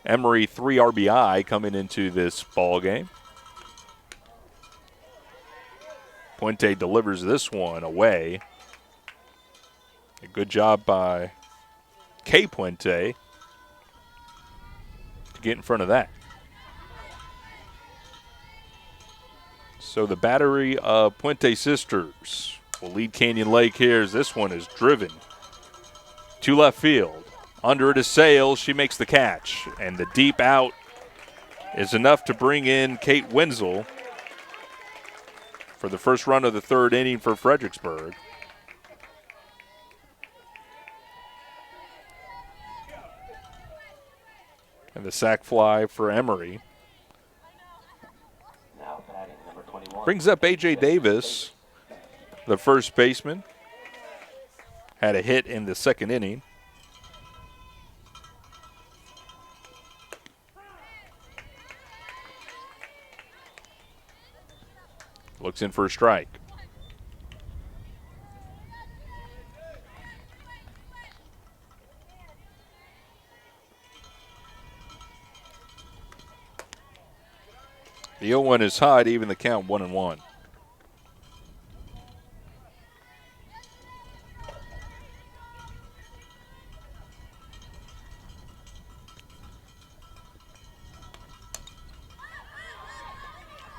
Emery 3 RBI coming into this ball game. Puente delivers this one away. A good job by Kay Puente to get in front of that. So the battery of Puente sisters will lead Canyon Lake here as this one is driven to left field. Under it is Sales. She makes the catch. And the deep out is enough to bring in Kate Wenzel for the first run of the third inning for Fredericksburg. And the sac fly for Emery. Now batting number 21. Brings up A.J. Davis, the first baseman. Had a hit in the second inning. Looks in for a strike. The 0-1 is high to even the count 1-1.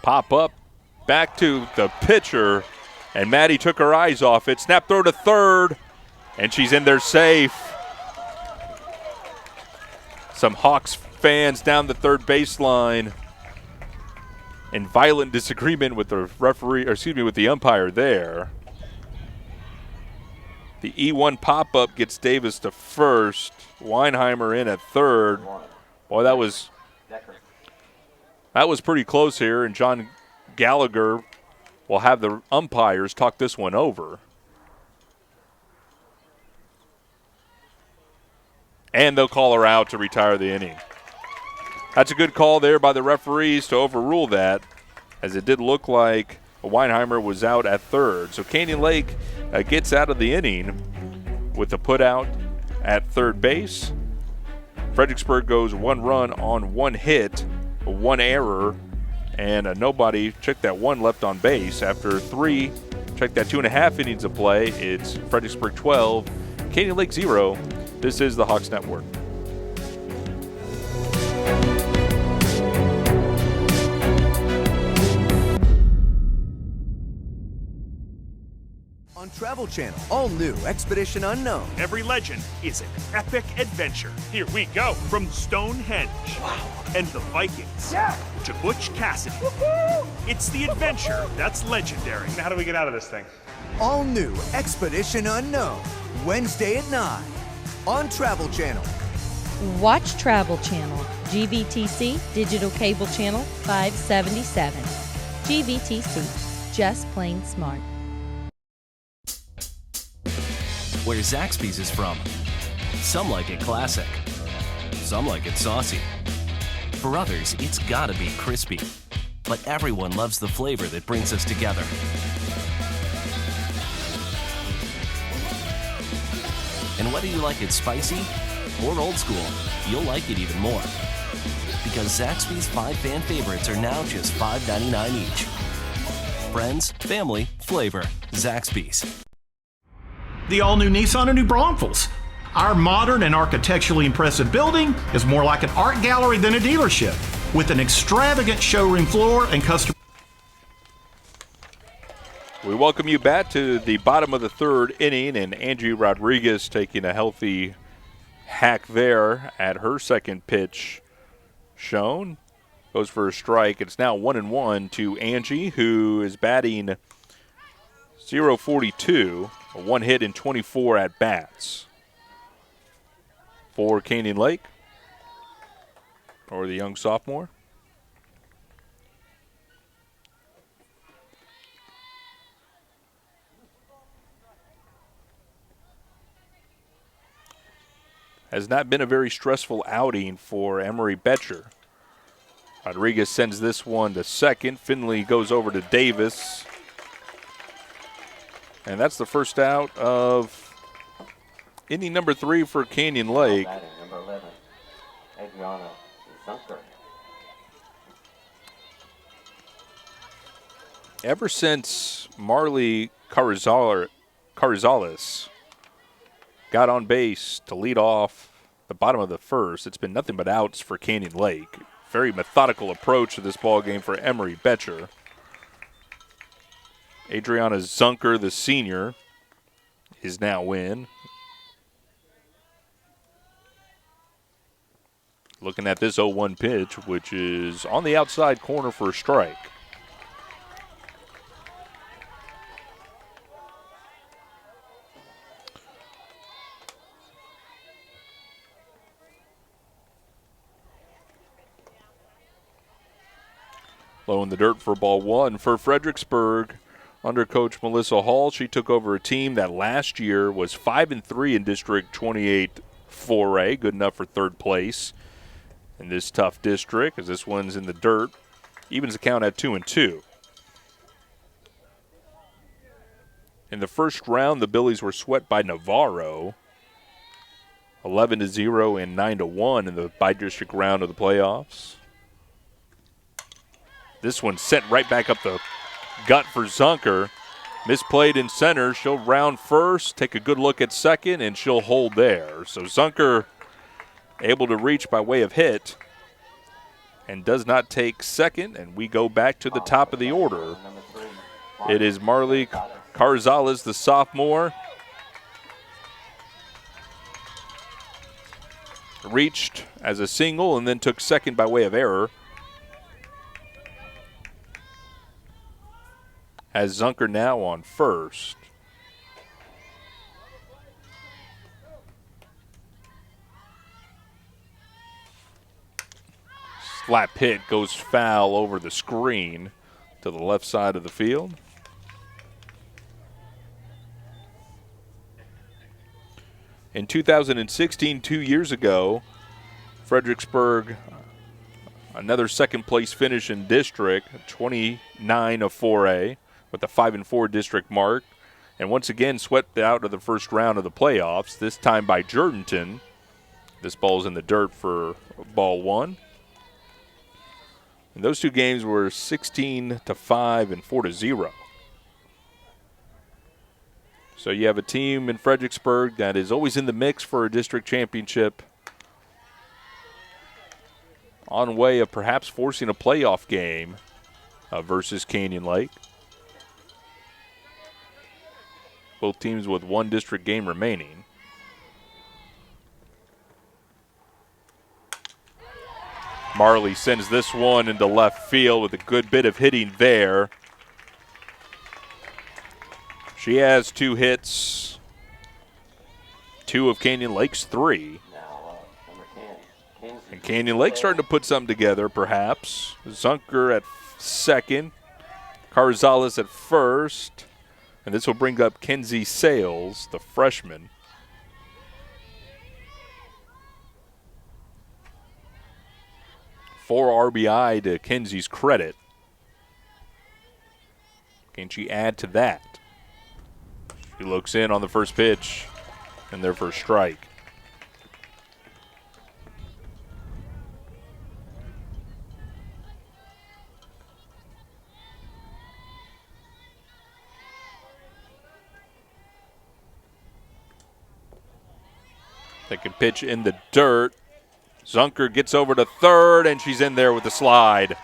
Pop up. Back to the pitcher, and Maddie took her eyes off it. Snap throw to third, and she's in there safe. Some Hawks fans down the third baseline in violent disagreement with the referee, or excuse me, with the umpire there. The E1 pop-up gets Davis to first. Weinheimer in at third. Boy, that was pretty close here, and John Gallagher will have the umpires talk this one over. And they'll call her out to retire the inning. That's a good call there by the referees to overrule that, as it did look like Weinheimer was out at third. So Canyon Lake gets out of the inning with a putout at third base. Fredericksburg goes 1 run on 1 hit, 1 error, and a nobody. Check that 1 left on base. After 3, check that 2.5 innings of play. It's Fredericksburg 12, Canyon Lake 0. This is the Hawks Network. On Travel Channel, all new Expedition Unknown. Every legend is an epic adventure. Here we go from Stonehenge and the Vikings to Butch Cassidy. It's the adventure that's legendary. Now how do we get out of this thing? All new Expedition Unknown, Wednesday at 9 on Travel Channel. Watch Travel Channel, GVTC, Digital Cable Channel 577. GVTC, just plain smart. Where Zaxby's is from. Some like it classic. Some like it saucy. For others, it's gotta be crispy. But everyone loves the flavor that brings us together. And whether you like it spicy or old school, you'll like it even more. Because Zaxby's 5 fan favorites are now just $5.99 each. Friends, family, flavor. Zaxby's. The all-new Nissan of New Braunfels. Our modern and architecturally impressive building is more like an art gallery than a dealership, with an extravagant showroom floor and customer. We welcome you back to the bottom of the 3rd inning, and Angie Rodriguez taking a healthy hack there at her second pitch shown. Goes for a strike. It's now 1-1 to Angie, who is batting .042. 1 hit in 24 at-bats for Canyon Lake, or the young sophomore. Has not been a very stressful outing for Emery Betcher. Rodriguez sends this one to second. Finley goes over to Davis. And that's the first out of inning number 3 for Canyon Lake. Number 11, Adriana Zunker. Ever since Marley Carrizales got on base to lead off the bottom of the 1st, it's been nothing but outs for Canyon Lake. Very methodical approach to this ball game for Emery Betcher. Adriana Zunker, the senior, is now in. Looking at this 0-1 pitch, which is on the outside corner for a strike. Low in the dirt for ball 1 for Fredericksburg. Under Coach Melissa Hall, she took over a team that last year was 5-3 in District 28 4A, good enough for 3rd place in this tough district, as this one's in the dirt. Evens the count at 2-2. In the first round, the Billies were swept by Navarro, 11-0 and 9-1 in the bi-district round of the playoffs. This one sent right back up the gut for Zunker. Misplayed in center. She'll round first, take a good look at second, and she'll hold there. So Zunker able to reach by way of hit and does not take second, and we go back to the top of the order. It is Marley Carrizales, the sophomore. Reached as a single and then took second by way of error. Has Zunker now on first. Slap hit goes foul over the screen to the left side of the field. In 2016, 2 years ago, Fredericksburg, another second place finish in district, 29 of 4A. with the 5-4 district mark. And once again swept out of the first round of the playoffs, this time by Jourdanton. This ball's in the dirt for ball one. And those two games were 16-5 and 4-0. So you have a team in Fredericksburg that is always in the mix for a district championship, on way of perhaps forcing a playoff game versus Canyon Lake. Both teams with one district game remaining. Marley sends this one into left field with a good bit of hitting there. She has 2 hits, 2 of Canyon Lake's 3. And Canyon Lake starting to put something together, perhaps. Zunker at second, Carzales at first. And this will bring up Kenzie Sales, the freshman. Four RBI to Kenzie's credit. Can she add to that? She looks in on the first pitch, and their first strike. They can pitch in the dirt. Zunker gets over to third, and she's in there with the slide.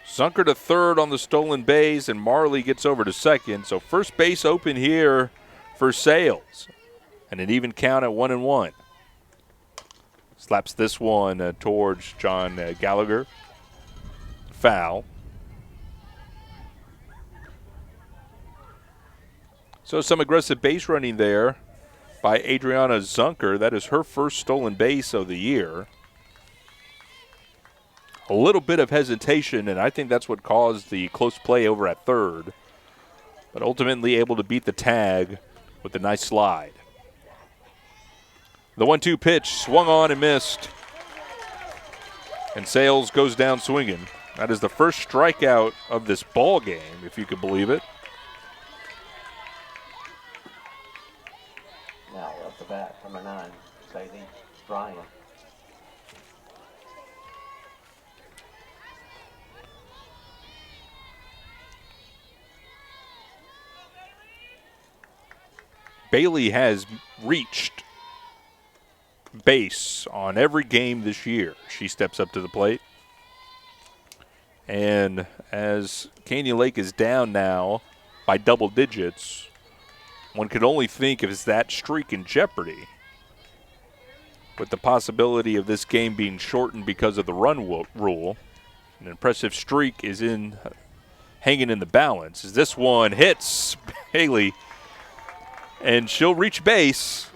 Zunker to third on the stolen base, and Marley gets over to second. So first base open here for Sales. And an even count at 1-1. Slaps this one towards John Gallagher. Foul. So some aggressive base running there by Adriana Zunker. That is her first stolen base of the year. A little bit of hesitation, and I think that's what caused the close play over at third. But ultimately able to beat the tag with a nice slide. The 1-2 pitch swung on and missed. And Sales goes down swinging. That is the first strikeout of this ball game, if you could believe it. Now up the bat, number 9, Sadie Bryan. Bailey has reached base on every game this year. She steps up to the plate. And as Canyon Lake is down now by double digits, one could only think is that streak in jeopardy, with the possibility of this game being shortened because of the run rule. An impressive streak is hanging in the balance. As this one hits Bailey, and she'll reach base.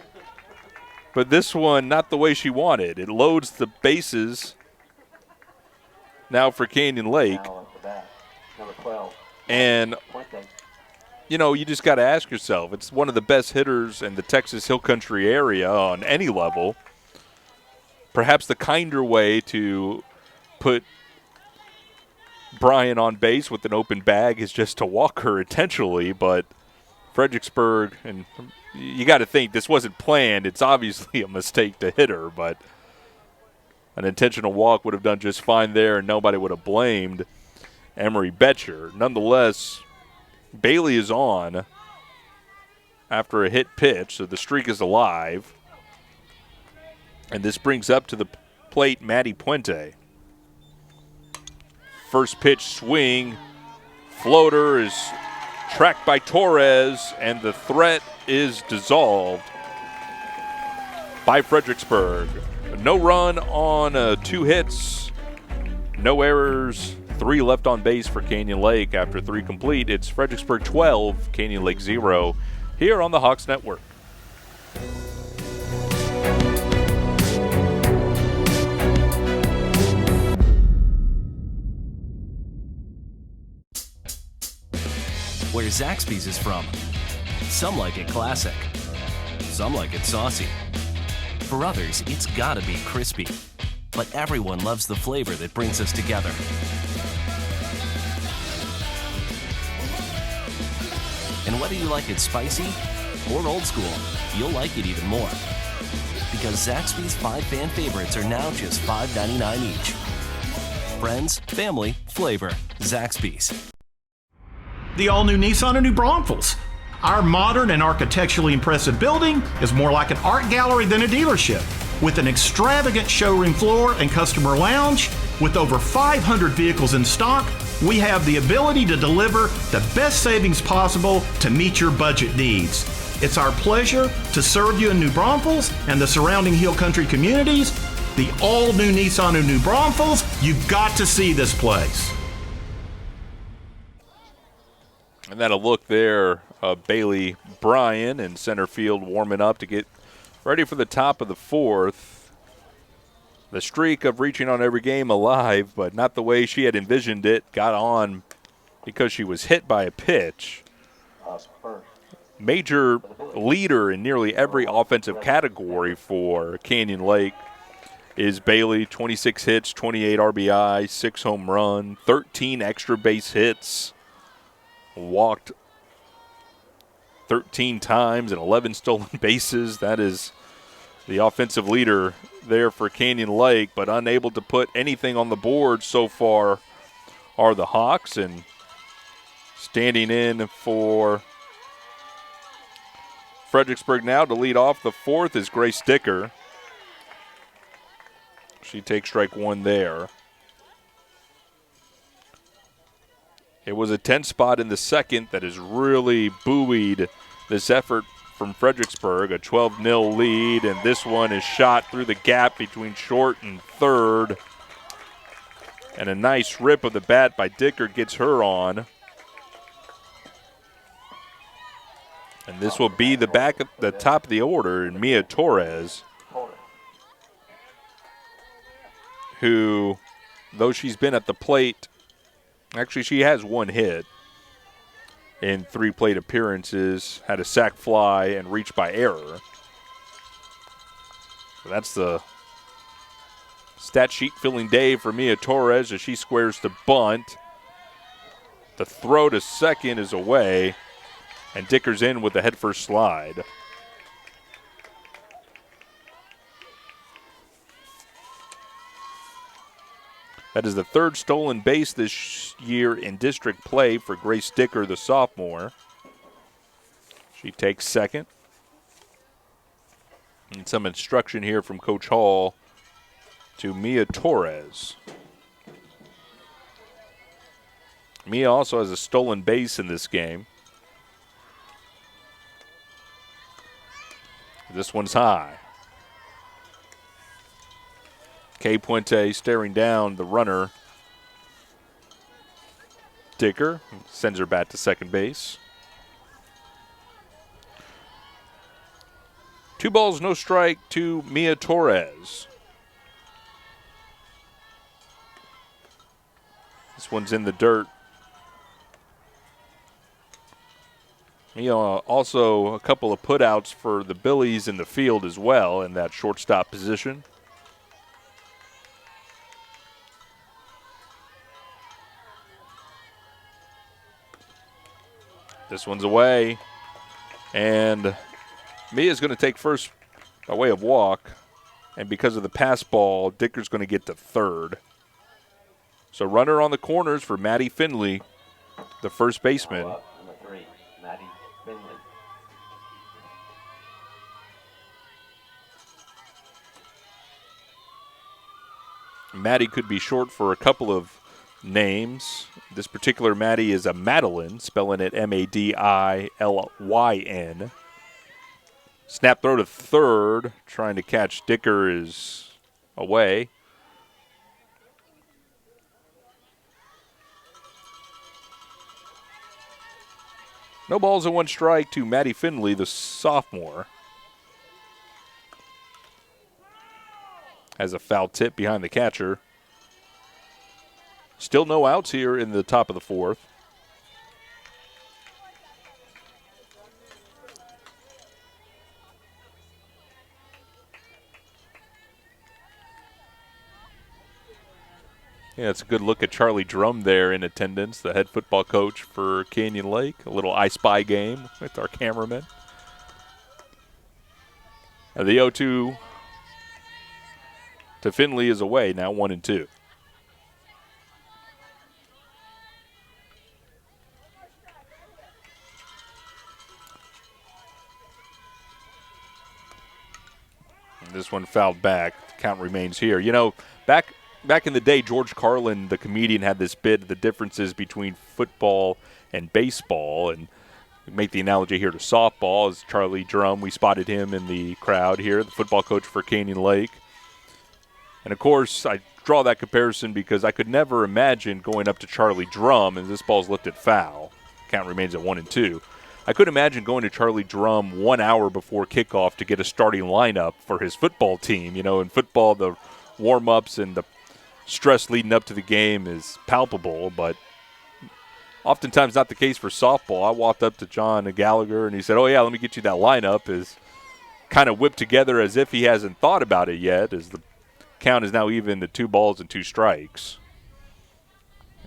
But this one, not the way she wanted. It loads the bases now for Canyon Lake. Now up the bat, number 12. And, you know, you just got to ask yourself, it's one of the best hitters in the Texas Hill Country area on any level. Perhaps the kinder way to put Bryan on base with an open bag is just to walk her intentionally, but Fredericksburg, and you got to think this wasn't planned. It's obviously a mistake to hit her, but an intentional walk would have done just fine there, and nobody would have blamed Emery Betcher. Nonetheless, Bailey is on after a hit pitch, so the streak is alive. And this brings up to the plate Maddie Puente. First pitch swing, floater is tracked by Torres, and the threat is dissolved by Fredericksburg. No run on 2 hits, no errors, 3 left on base for Canyon Lake after 3 complete. It's Fredericksburg 12, Canyon Lake 0 here on the Hawks Network. where Zaxby's is from. Some like it classic. Some like it saucy. For others, it's gotta be crispy. But everyone loves the flavor that brings us together. And whether you like it spicy or old school, you'll like it even more. Because Zaxby's 5 fan favorites are now just $5.99 each. Friends, family, flavor. Zaxby's. The all-new Nissan of New Braunfels. Our modern and architecturally impressive building is more like an art gallery than a dealership. With an extravagant showroom floor and customer lounge, with over 500 vehicles in stock, we have the ability to deliver the best savings possible to meet your budget needs. It's our pleasure to serve you in New Braunfels and the surrounding Hill Country communities. The all-new Nissan of New Braunfels, you've got to see this place. And then a look there of Bailey Bryan in center field warming up to get ready for the top of the fourth. The streak of reaching on every game alive, but not the way she had envisioned it. Got on because she was hit by a pitch. Major leader in nearly every offensive category for Canyon Lake is Bailey. 26 hits, 28 RBI, 6 home run, 13 extra base hits. Walked 13 times and 11 stolen bases. That is the offensive leader there for Canyon Lake, but unable to put anything on the board so far are the Hawks. And standing in for Fredericksburg now to lead off the fourth is Grace Dicker. She takes strike one there. It was a 10 spot in the second that has really buoyed this effort from Fredericksburg, a 12-0 lead, and this one is shot through the gap between short and third. And a nice rip of the bat by Dicker gets her on. And this will be the back at the top of the order, and Mia Torres, who, though she's been at the plate, actually she has one hit in 3 plate appearances, had a sac fly and reached by error. So that's the stat sheet filling day for Mia Torres as she squares to bunt. The throw to second is away, and Dicker's in with the headfirst slide. That is the 3rd stolen base this year in district play for Grace Dicker, the sophomore. She takes second. And some instruction here from Coach Hall to Mia Torres. Mia also has a stolen base in this game. This one's high. Kay Puente staring down the runner. Dicker sends her bat to second base. 2 balls, no strike to Mia Torres. This one's in the dirt. Mia also a couple of putouts for the Billies in the field as well in that shortstop position. This one's away, and Mia's going to take first by way of walk, and because of the pass ball, Dicker's going to get to third. So runner on the corners for Maddie Finley, the first baseman. Number 3, Maddie Finley. Maddie could be short for a couple of names. This particular Maddie is a Madeline, spelling it Madilyn. Snap throw to third, trying to catch Dicker is away. No balls and 1 strike to Maddie Finley, the sophomore. Has a foul tip behind the catcher. Still no outs here in the top of the fourth. Yeah, it's a good look at Charlie Drum there in attendance, the head football coach for Canyon Lake. A little I Spy game with our cameraman. The 0-2 to Findlay is away, now 1-2. And this one fouled back. The count remains here. You know, back in the day, George Carlin, the comedian, had this bit, the differences between football and baseball, and make the analogy here to softball. As Charlie Drum, we spotted him in the crowd here, the football coach for Canyon Lake. And, of course, I draw that comparison because I could never imagine going up to Charlie Drum, and this ball's lifted foul. Count remains at 1-2. I couldn't imagine going to Charlie Drum 1 hour before kickoff to get a starting lineup for his football team. You know, in football, the warm-ups and the stress leading up to the game is palpable, but oftentimes not the case for softball. I walked up to John Gallagher, and he said, "Oh, yeah, let me get you that lineup." Is kind of whipped together as if he hasn't thought about it yet, as the count is now even to 2 balls and 2 strikes.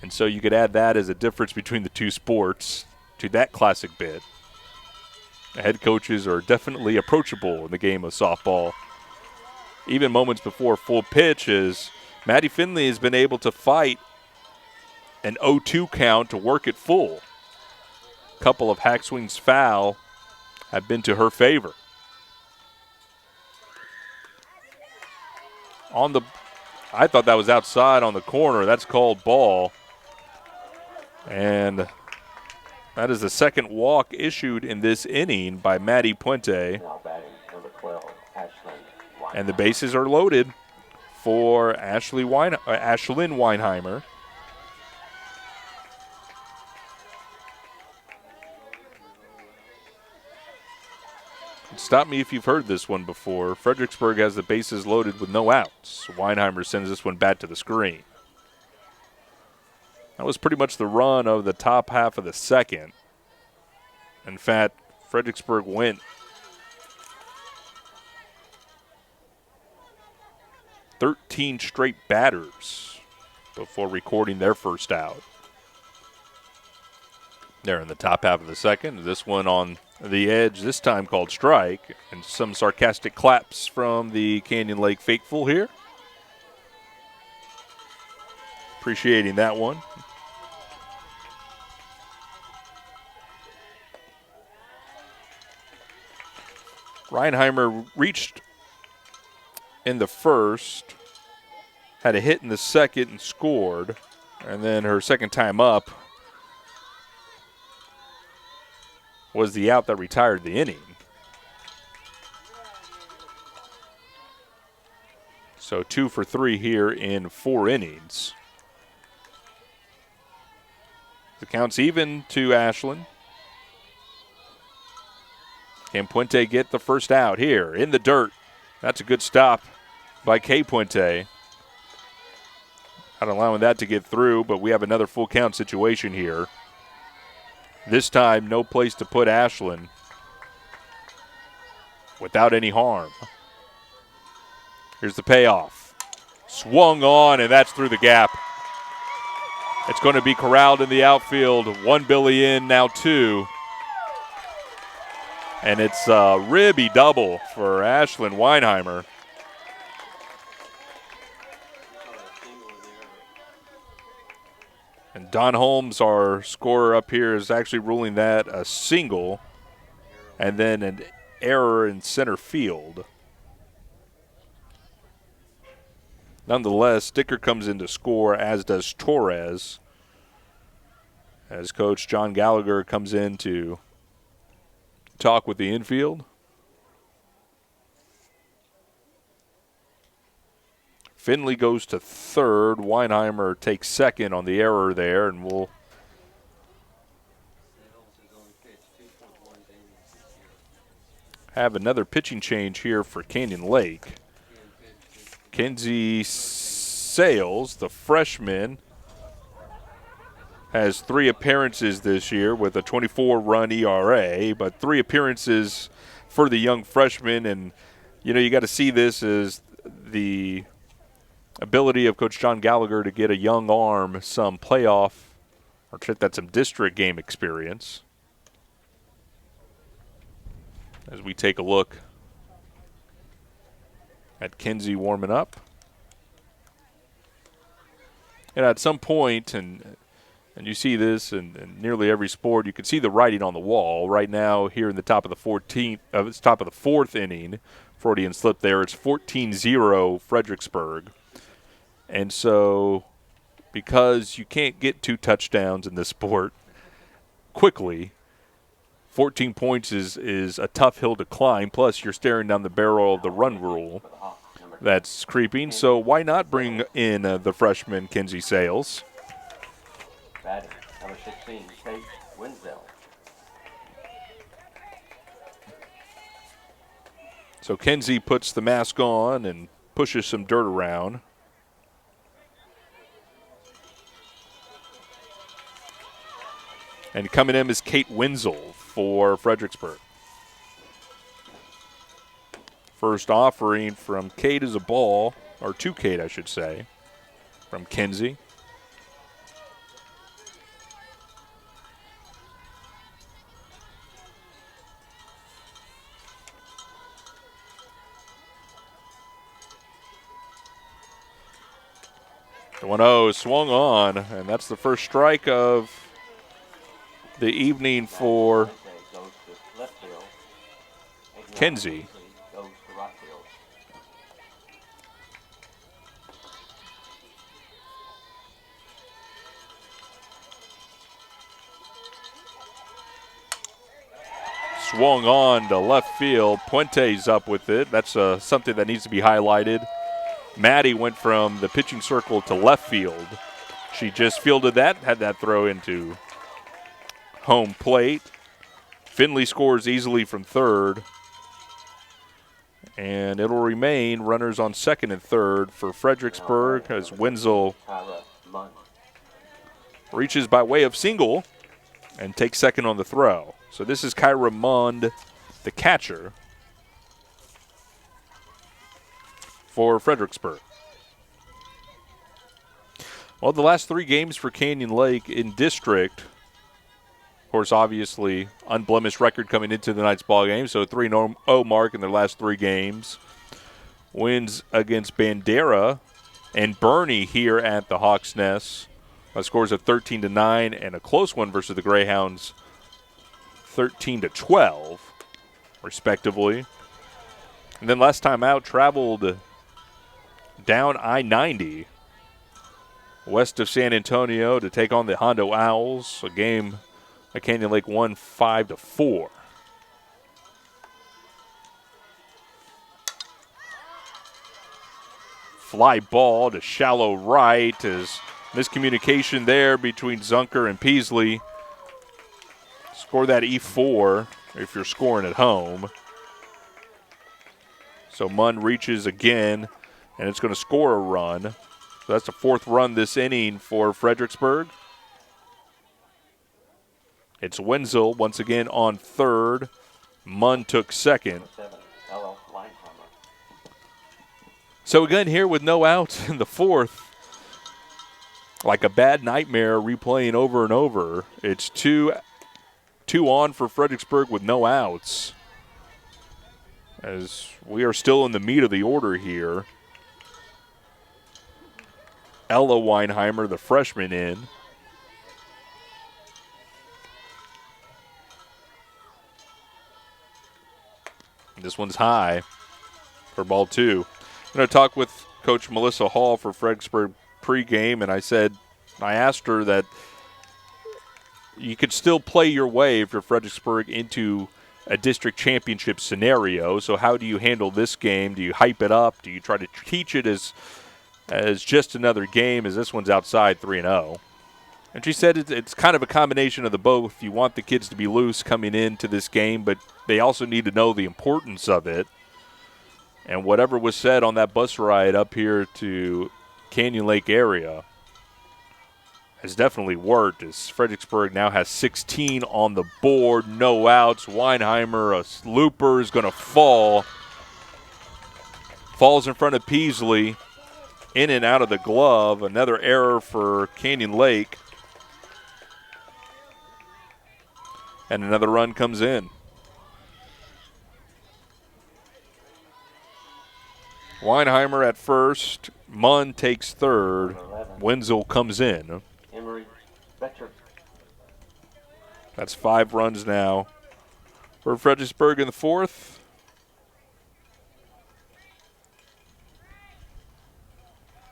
And so you could add that as a difference between the two sports to that classic bit. The head coaches are definitely approachable in the game of softball. Even moments before full pitch, as Maddie Findlay has been able to fight an 0-2 count to work it full. A couple of hack swings foul have been to her favor. I thought that was outside on the corner. That's called ball. And that is the second walk issued in this inning by Maddie Puente. And the bases are loaded for Ashlyn Weinheimer. Stop me if you've heard this one before. Fredericksburg has the bases loaded with no outs. Weinheimer sends this one back to the screen. That was pretty much the run of the top half of the second. In fact, Fredericksburg went 13 straight batters before recording their first out. They're in the top half of the second. This one on the edge, this time called strike. And some sarcastic claps from the Canyon Lake faithful here. Appreciating that one. Reinheimer reached in the first, had a hit in the second and scored. And then her second time up was the out that retired the inning. So 2 for 3 here in 4 innings. The count's even to Ashlyn. Can Puente get the first out here in the dirt? That's a good stop by Kay Puente. Not allowing that to get through, but we have another full count situation here. This time, no place to put Ashlyn without any harm. Here's the payoff. Swung on, and that's through the gap. It's going to be corralled in the outfield. 1 Billy in, now 2. And it's a ribby double for Ashlyn Weinheimer. And Don Holmes, our scorer up here, is actually ruling that a single and then an error in center field. Nonetheless, Sticker comes in to score, as does Torres, as Coach John Gallagher comes in to talk with the infield. Findlay goes to third. Weinheimer takes second on the error there, and we'll have another pitching change here for Canyon Lake. Kenzie Sales, the freshman, has 3 appearances this year with a 24-run ERA, but 3 appearances for the young freshman. And, you know, you got to see this as the ability of Coach John Gallagher to get a young arm some playoff, or that's some district game experience. As we take a look at Kinsey warming up. And at some point, and you see this in nearly every sport, you can see the writing on the wall. Right now, here in the top of the fourth inning, Freudian slip there, it's 14-0 Fredericksburg. And so, because you can't get 2 touchdowns in this sport quickly, 14 points is a tough hill to climb. Plus, you're staring down the barrel of the run rule that's creeping. So why not bring in the freshman Kinsey Sales? Batting, number 16, Kate Winsdale. So Kinsey puts the mask on and pushes some dirt around. And coming in is Kate Wenzel for Fredericksburg. First offering from Kate is a ball, or to Kate, I should say, from Kinsey. The 1-0 swung on, and that's the first strike of the evening for Kinsey. Swung on to left field. Puente's up with it. That's something that needs to be highlighted. Maddie went from the pitching circle to left field. She just fielded that, had that throw into home plate. Finley scores easily from third. And it'll remain runners on second and third for Fredericksburg as Wenzel reaches by way of single and takes second on the throw. So this is Kyra Mund, the catcher for Fredericksburg. Well, the last 3 games for Canyon Lake in district, of course, obviously, unblemished record coming into tonight's ball game, so 3-0 mark in their last 3 games. Wins against Bandera and Bernie here at the Hawks' Nest. Scores of 13-9 and a close one versus the Greyhounds, 13-12, respectively. And then last time out, traveled down I-90 west of San Antonio to take on the Hondo Owls, a game that Canyon Lake won 5-4. Fly ball to shallow right as miscommunication there between Zunker and Peasley. Score that E4 if you're scoring at home. So Munn reaches again, and it's going to score a run. So that's the 4th run this inning for Fredericksburg. It's Wenzel once again on third. Munn took second. So again here with no outs in the 4th. Like a bad nightmare replaying over and over. It's 2 on for Fredericksburg with no outs. As we are still in the meat of the order here. Ella Weinheimer, the freshman, in. This one's high for ball 2. I'm going to talk with Coach Melissa Hall for Fredericksburg pregame, and I asked her that you could still play your way if you're Fredericksburg into a district championship scenario. So how do you handle this game? Do you hype it up? Do you try to teach it as just another game, as this one's outside 3-0? And she said it's kind of a combination of the both. You want the kids to be loose coming into this game, but they also need to know the importance of it. And whatever was said on that bus ride up here to Canyon Lake area has definitely worked, as Fredericksburg now has 16 on the board, no outs. Weinheimer, a looper, is going to fall. Falls in front of Peasley. in and out of the glove. Another error for Canyon Lake. And another run comes in. Weinheimer at first. Munn takes third. Wenzel comes in. Emery Betcher. That's 5 runs now for Fredericksburg in the fourth.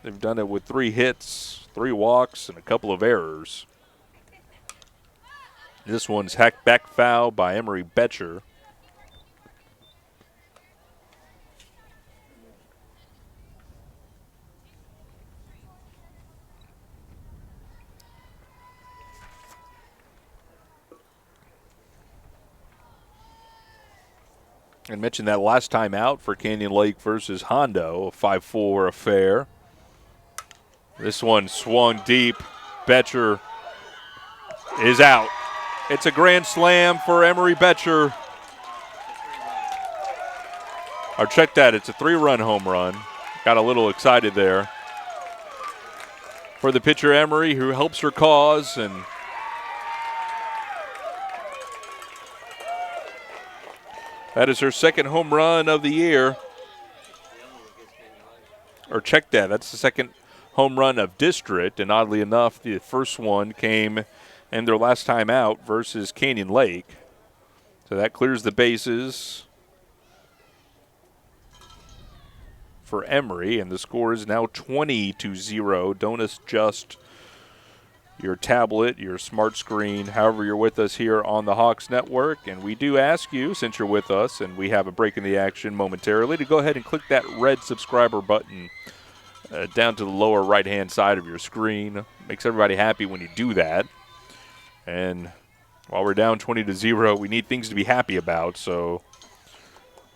They've done it with 3 hits, 3 walks, and a couple of errors. This one's hacked back foul by Emery Betcher. I mentioned that last time out for Canyon Lake versus Hondo, a 5-4 affair. This one swung deep. Betcher is out. It's a grand slam for Emery Betcher. Or check that, it's a 3-run home run. Got a little excited there. For the pitcher Emery, who helps her cause, and that is her second home run of the year. Or check that, that's the second home run of district, and oddly enough, the first one came in their last time out versus Canyon Lake. So that clears the bases for Emery, and the score is now 20-0. Don't adjust your tablet, your smart screen, however you're with us here on the Hawks Network. And we do ask you, since you're with us and we have a break in the action momentarily, to go ahead and click that red subscriber button down to the lower right-hand side of your screen. Makes everybody happy when you do that. And while we're down 20-0, we need things to be happy about, so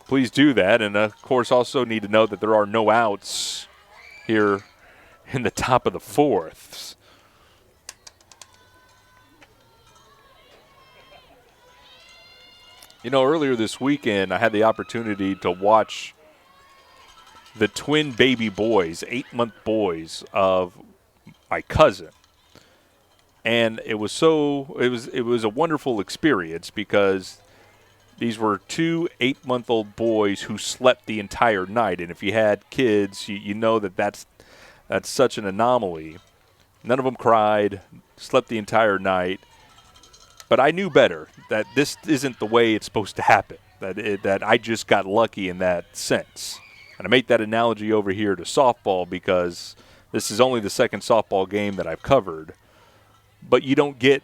please do that. And, of course, also need to know that there are no outs here in the top of the fourth. You know, earlier this weekend, I had the opportunity to watch the twin baby boys, 8-month boys of my cousin. And it was a wonderful experience because these were 2 8-month-old boys who slept the entire night. And if you had kids, you know that's such an anomaly. None of them cried, slept the entire night. But I knew better, that this isn't the way it's supposed to happen, that I just got lucky in that sense. And I make that analogy over here to softball because this is only the second softball game that I've covered. But you don't get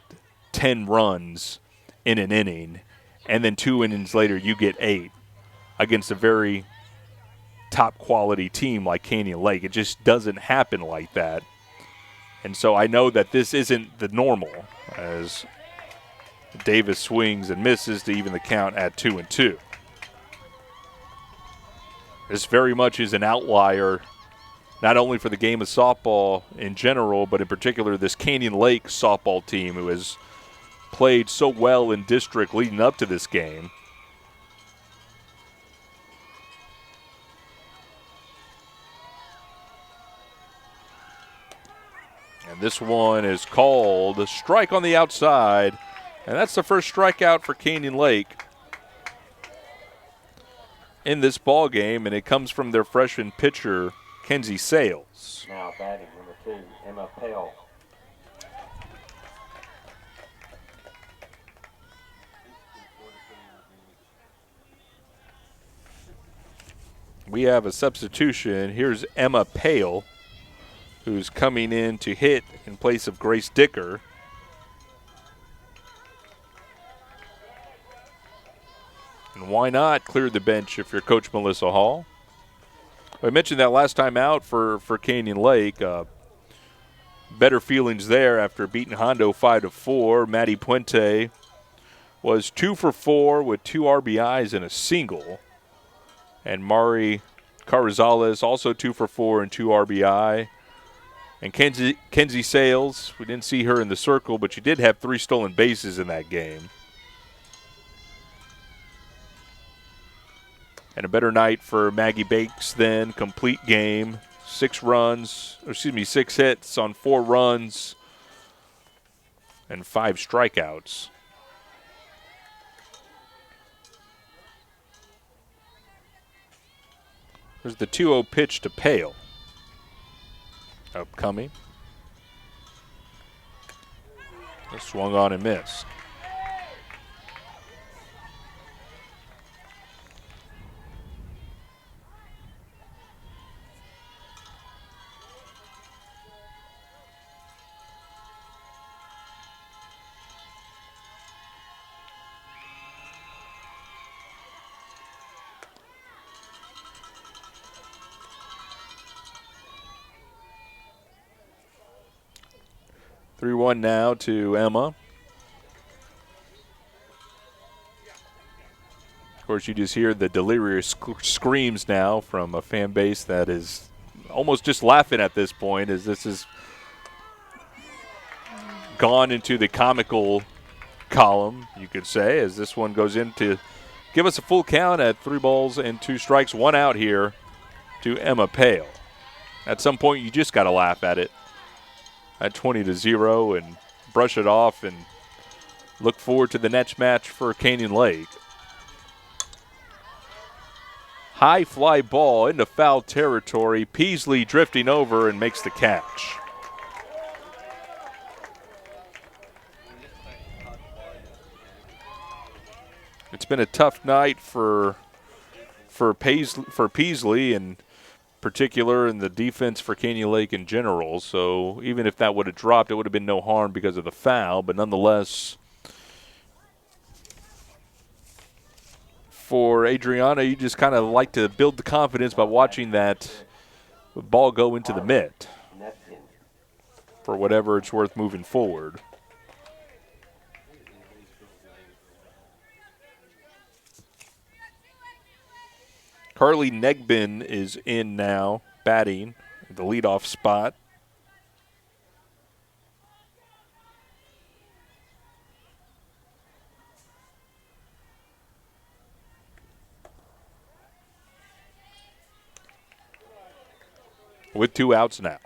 10 runs in an inning, and then 2 innings later you get 8 against a very top-quality team like Canyon Lake. It just doesn't happen like that. And so I know that this isn't the normal, as Davis swings and misses to even the count at 2-2. This very much is an outlier, not only for the game of softball in general, but in particular this Canyon Lake softball team who has played so well in district leading up to this game. And this one is called a strike on the outside. And that's the first strikeout for Canyon Lake in this ball game, and it comes from their freshman pitcher, Kenzie Sales. Now batting number 2, Emma Pale. We have a substitution. Here's Emma Pale, who's coming in to hit in place of Grace Dicker. And why not clear the bench if you're Coach Melissa Hall? I mentioned that last time out for Canyon Lake. Better feelings there after beating Hondo 5-4. Maddie Puente was 2 for 4 with 2 RBIs and a single. And Mari Carrizales also 2 for 4 and 2 RBI. And Kenzie Sales, we didn't see her in the circle, but she did have 3 stolen bases in that game. And a better night for Maggie Bakes then. Complete game, 6 hits on 4 runs and 5 strikeouts. There's the 2-0 pitch to Pale. Upcoming. Swung on and missed. Three 3-1 now to Emma. Of course, you just hear the delirious screams now from a fan base that is almost just laughing at this point, as this has gone into the comical column, you could say, as this one goes in to give us a full count at 3 balls and 2 strikes, 1 out here to Emma Pale. At some point, you just got to laugh at it at 20-0 and brush it off and look forward to the next match for Canyon Lake. High fly ball into foul territory. Peasley drifting over and makes the catch. It's been a tough night for Peasley in particular, and the defense for Canyon Lake in general. So even if that would have dropped, it would have been no harm because of the foul. But nonetheless, for Adriana, you just kind of like to build the confidence by watching that ball go into the mitt for whatever it's worth moving forward. Carly Negbin is in now, batting at the leadoff spot. With 2 outs now.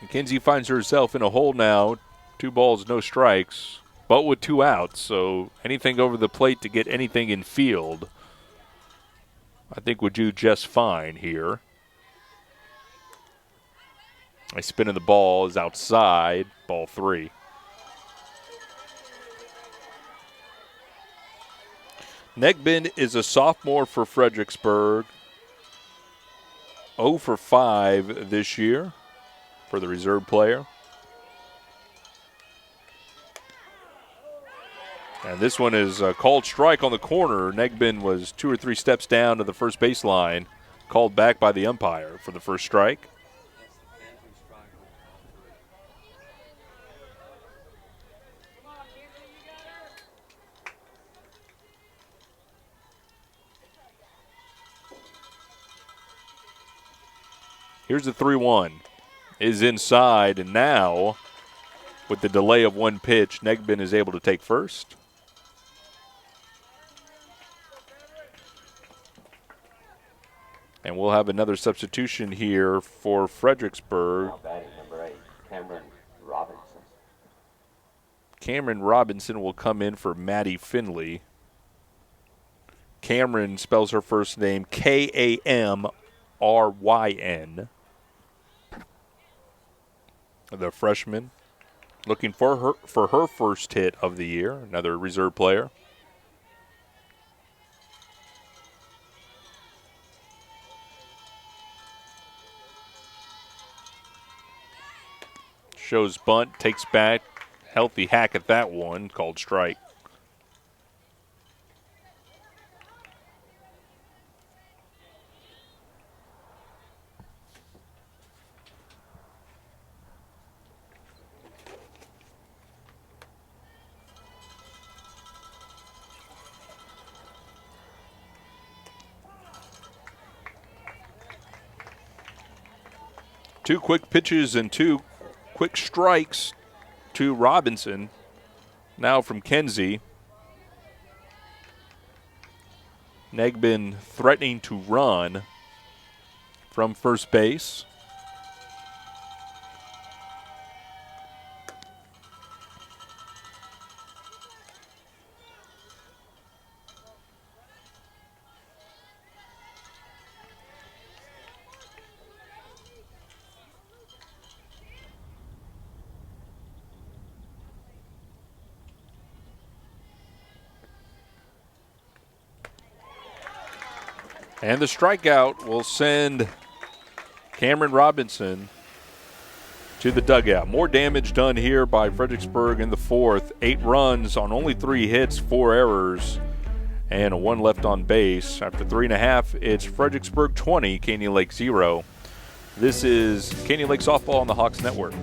McKenzie finds herself in a hole now, 2 balls, no strikes, but with 2 outs. So anything over the plate to get anything in field, I think would do just fine here. A spin of the ball is outside, ball 3. Negbin is a sophomore for Fredericksburg. 0 for 5 this year for the reserve player. And this one is a called strike on the corner. Negbin was 2 or 3 steps down to the first baseline, called back by the umpire for the first strike. Here's the 3-1. Is inside, and now, with the delay of 1 pitch, Negbin is able to take first. And we'll have another substitution here for Fredericksburg. Now batting number 8, Cameron Robinson. Cameron Robinson will come in for Maddie Finley. Cameron spells her first name Kamryn. The freshman looking for her first hit of the year, another reserve player. Shows bunt, takes back, healthy hack at that one, called strike. 2 quick pitches and 2 quick strikes to Robinson. Now from Kenzie. Negbin threatening to run from first base. And the strikeout will send Cameron Robinson to the dugout. More damage done here by Fredericksburg in the fourth. 8 runs on only 3 hits, 4 errors, and 1 left on base. After 3.5, it's Fredericksburg 20, Canyon Lake 0. This is Canyon Lake Softball on the Hawks Network.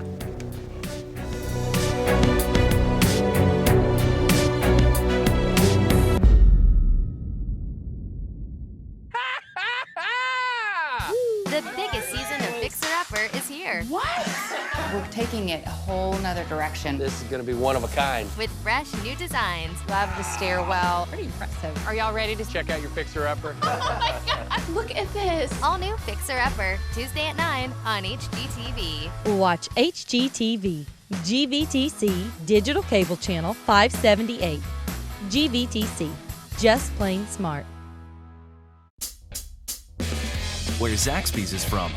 The biggest season of Fixer Upper is here. What? We're taking it a whole nother direction. This is going to be one of a kind. With fresh new designs. Love the stairwell. Pretty impressive. Are y'all ready to Check out your Fixer Upper. Oh my God, look at this. All new Fixer Upper, Tuesday at 9 on HGTV. Watch HGTV, GVTC, Digital Cable Channel 578. GVTC, just plain smart. Where Zaxby's is from.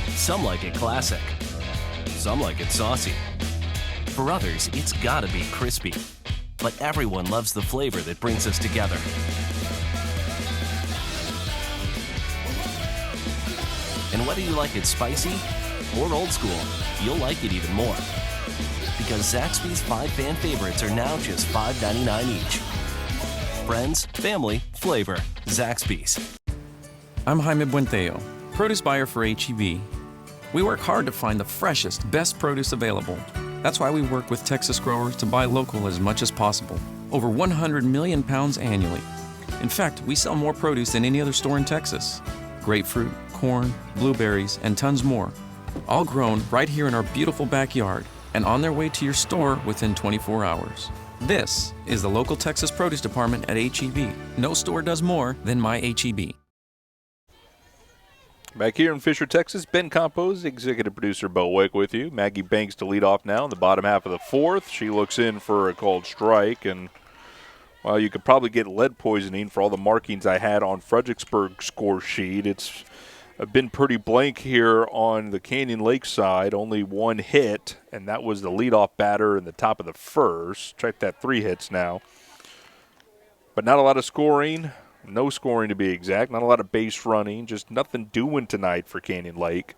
Some like it classic. Some like it saucy. For others, it's gotta be crispy. But everyone loves the flavor that brings us together. And whether you like it spicy or old school, you'll like it even more. Because Zaxby's 5 fan favorites are now just $5.99 each. Friends, family, flavor. Zaxby's. I'm Jaime Buenteo, produce buyer for H-E-B. We work hard to find the freshest, best produce available. That's why we work with Texas growers to buy local as much as possible. Over 100 million pounds annually. In fact, we sell more produce than any other store in Texas. Grapefruit, corn, blueberries, and tons more. All grown right here in our beautiful backyard and on their way to your store within 24 hours. This is the local Texas produce department at H-E-B. No store does more than my H-E-B. Back here in Fisher, Texas, Ben Campos, executive producer Bo Wick with you. Maggie Banks to lead off now in the bottom half of the fourth. She looks in for a called strike, and well, you could probably get lead poisoning for all the markings I had on Fredericksburg score sheet. It's been pretty blank here on the Canyon Lake side. Only 1 hit, and that was the leadoff batter in the top of the first. Check that, 3 hits now. But not a lot of scoring. No scoring to be exact. Not a lot of base running. Just nothing doing tonight for Canyon Lake.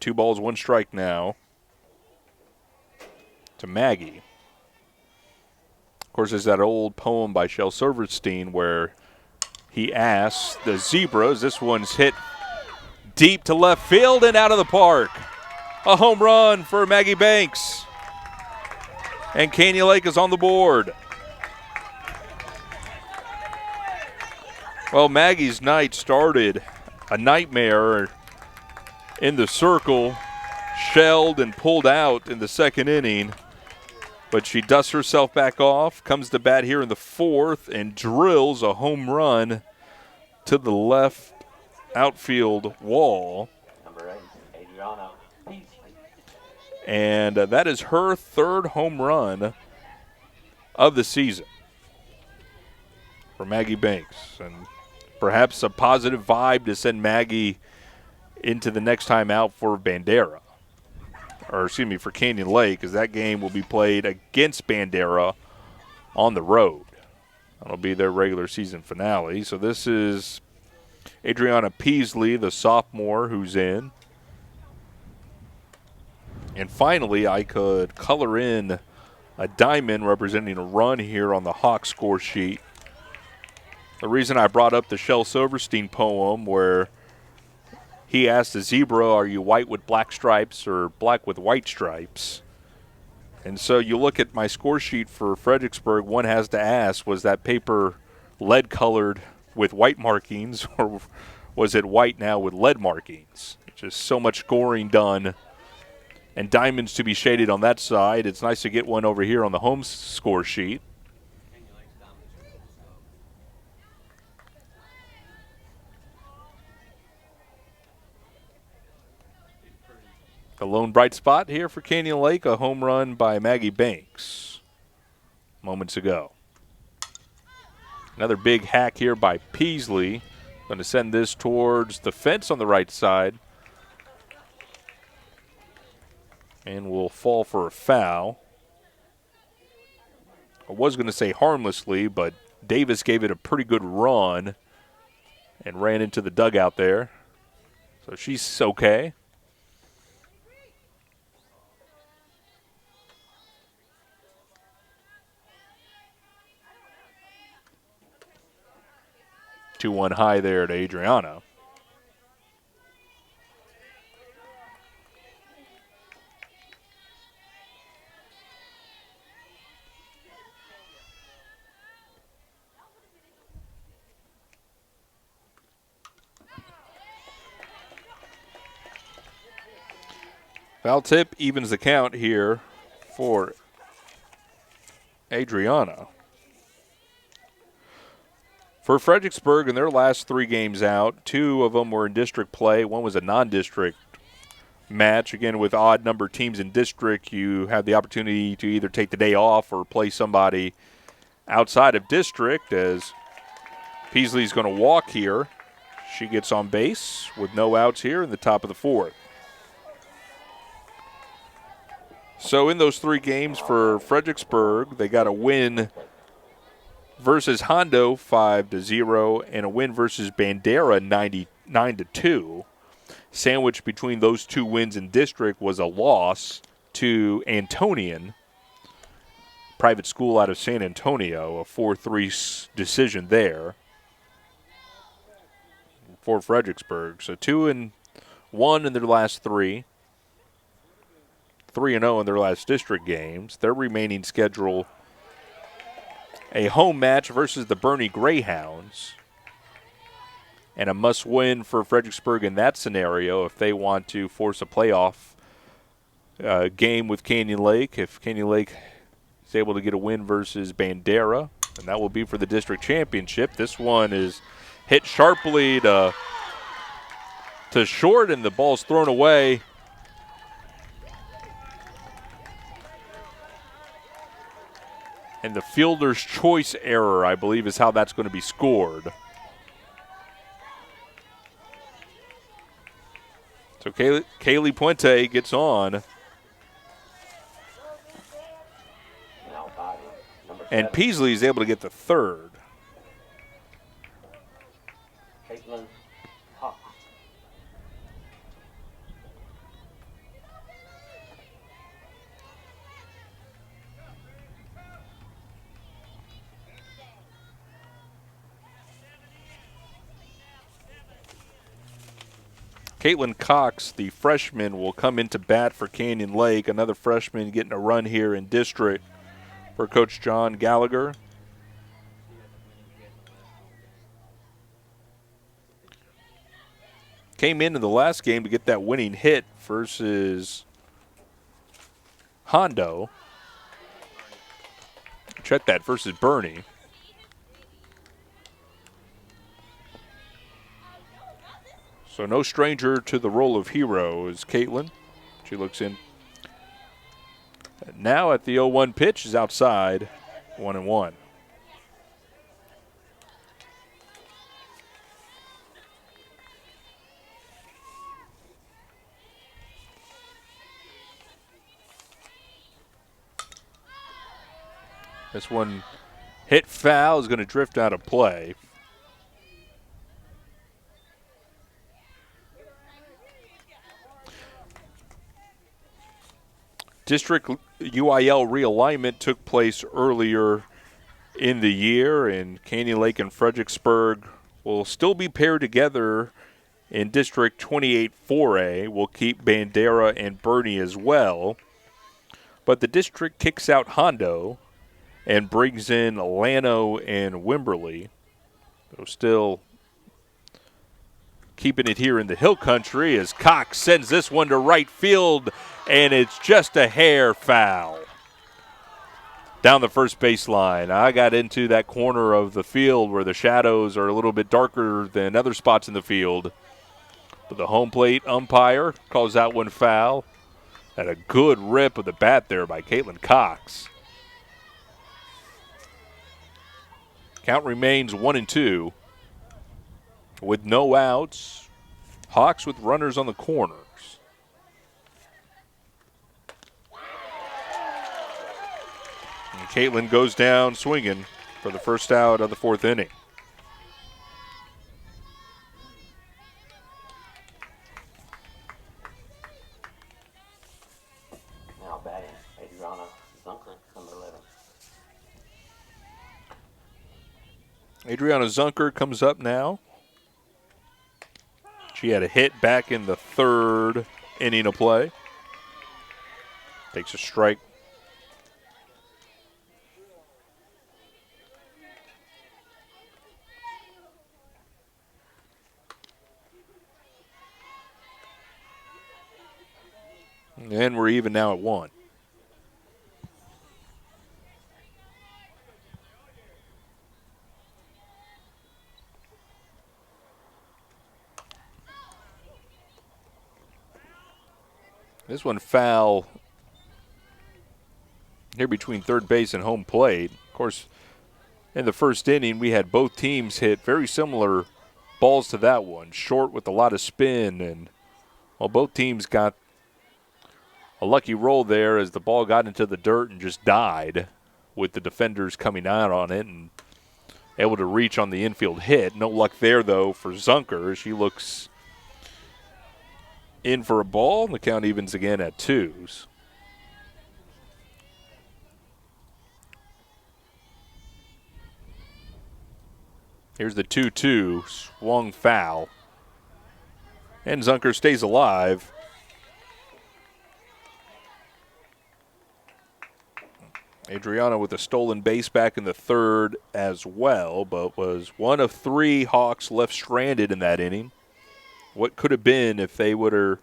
Two balls, 1 strike now to Maggie. Of course, there's that old poem by Shel Silverstein where he asks the Zebras. This one's hit deep to left field and out of the park. A home run for Maggie Banks. And Canyon Lake is on the board. Well, Maggie's night started a nightmare in the circle, shelled and pulled out in the second inning. But she dusts herself back off, comes to bat here in the fourth, and drills a home run to the left outfield wall. Number 8, Adriana. And that is her 3rd home run of the season for Maggie Banks. And perhaps a positive vibe to send Maggie into the next time out for Bandera. Or excuse me, for Canyon Lake, because that game will be played against Bandera on the road. That'll be their regular season finale. So this is Adriana Peasley, the sophomore, who's in. And finally, I could color in a diamond representing a run here on the Hawks score sheet. The reason I brought up the Shel Silverstein poem where he asked the zebra, are you white with black stripes or black with white stripes? And so you look at my score sheet for Fredericksburg, one has to ask, was that paper lead colored with white markings, or was it white now with lead markings? Just so much scoring done, and diamonds to be shaded on that side. It's nice to get one over here on the home score sheet. The lone bright spot here for Canyon Lake, a home run by Maggie Banks moments ago. Another big hack here by Peasley. Going to send this towards the fence on the right side. And will fall for a foul. I was going to say harmlessly, but Davis gave it a pretty good run and ran into the dugout there. So she's okay. Two one high there to Adriana. Foul tip evens the count here for Adriana. For Fredericksburg, in their last 3 games out, 2 of them were in district play. One was a non-district match. Again, with odd number teams in district, you have the opportunity to either take the day off or play somebody outside of district, as Peasley's going to walk here. She gets on base with no outs here in the top of the 4th. So in those 3 games for Fredericksburg, they got a win versus Hondo 5-0 and a win versus Bandera 99-2. Sandwiched between those 2 wins in district was a loss to Antonian, private school out of San Antonio, a 4-3 decision there for Fredericksburg. So 2-1 in their last 3. 3-0 in their last district games. Their remaining schedule, a home match versus the Bernie Greyhounds, and a must-win for Fredericksburg in that scenario if they want to force a playoff game with Canyon Lake. If Canyon Lake is able to get a win versus Bandera, and that will be for the district championship. This one is hit sharply to short, and the ball's thrown away. And the fielder's choice error, I believe, is how that's going to be scored. So Kaylee Puente gets on. And Peasley is able to get the 3rd. Caitlin Cox, the freshman, will come into bat for Canyon Lake. Another freshman getting a run here in district for Coach John Gallagher. Came into the last game to get that winning hit versus Hondo. Check that, versus Bernie. So no stranger to the role of hero is Caitlin. She looks in. Now at the 0-1 pitch is outside, 1-1. This one hit foul, is going to drift out of play. District UIL realignment took place earlier in the year, and Canyon Lake and Fredericksburg will still be paired together in District 28 4A will keep Bandera and Bernie as well. But the district kicks out Hondo and brings in Llano and Wimberley. So still keeping it here in the Hill Country as Cox sends this one to right field, and it's just a hair foul down the first baseline. I got into that corner of the field where the shadows are a little bit darker than other spots in the field. But the home plate umpire calls that one foul. Had a good rip of the bat there by Caitlin Cox. Count remains 1-2 with no outs. Hawks with runners on the corners. And Caitlin goes down swinging for the first out of the fourth inning. Now batting, Adriana Zunker, number 11. Adriana Zunker comes up now. She had a hit back in the third inning of play. Takes a strike. And we're even now at 1. This one foul here between third base and home plate. Of course, in the first inning, we had both teams hit very similar balls to that one. Short with a lot of spin. And, well, both teams got a lucky roll there as the ball got into the dirt and just died with the defenders coming out on it and able to reach on the infield hit. No luck there, though, for Zunker. She looks in for a ball. The count evens again at 2s. Here's the 2-2, swung foul. And Zunker stays alive. Adriana with a stolen base back in the third as well, but was one of 3 Hawks left stranded in that inning. What could have been if they would have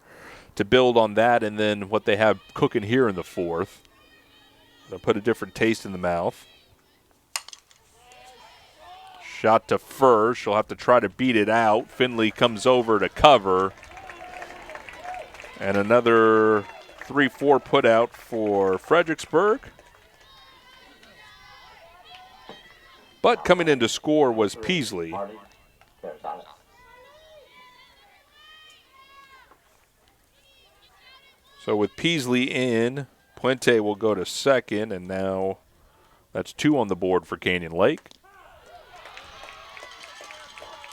to build on that and then what they have cooking here in the fourth. They'll put a different taste in the mouth. Shot to first. She'll have to try to beat it out. Finley comes over to cover. And another 3-4 put out for Fredericksburg. But coming in to score was Peasley. So with Peasley in, Puente will go to second, and now that's 2 on the board for Canyon Lake.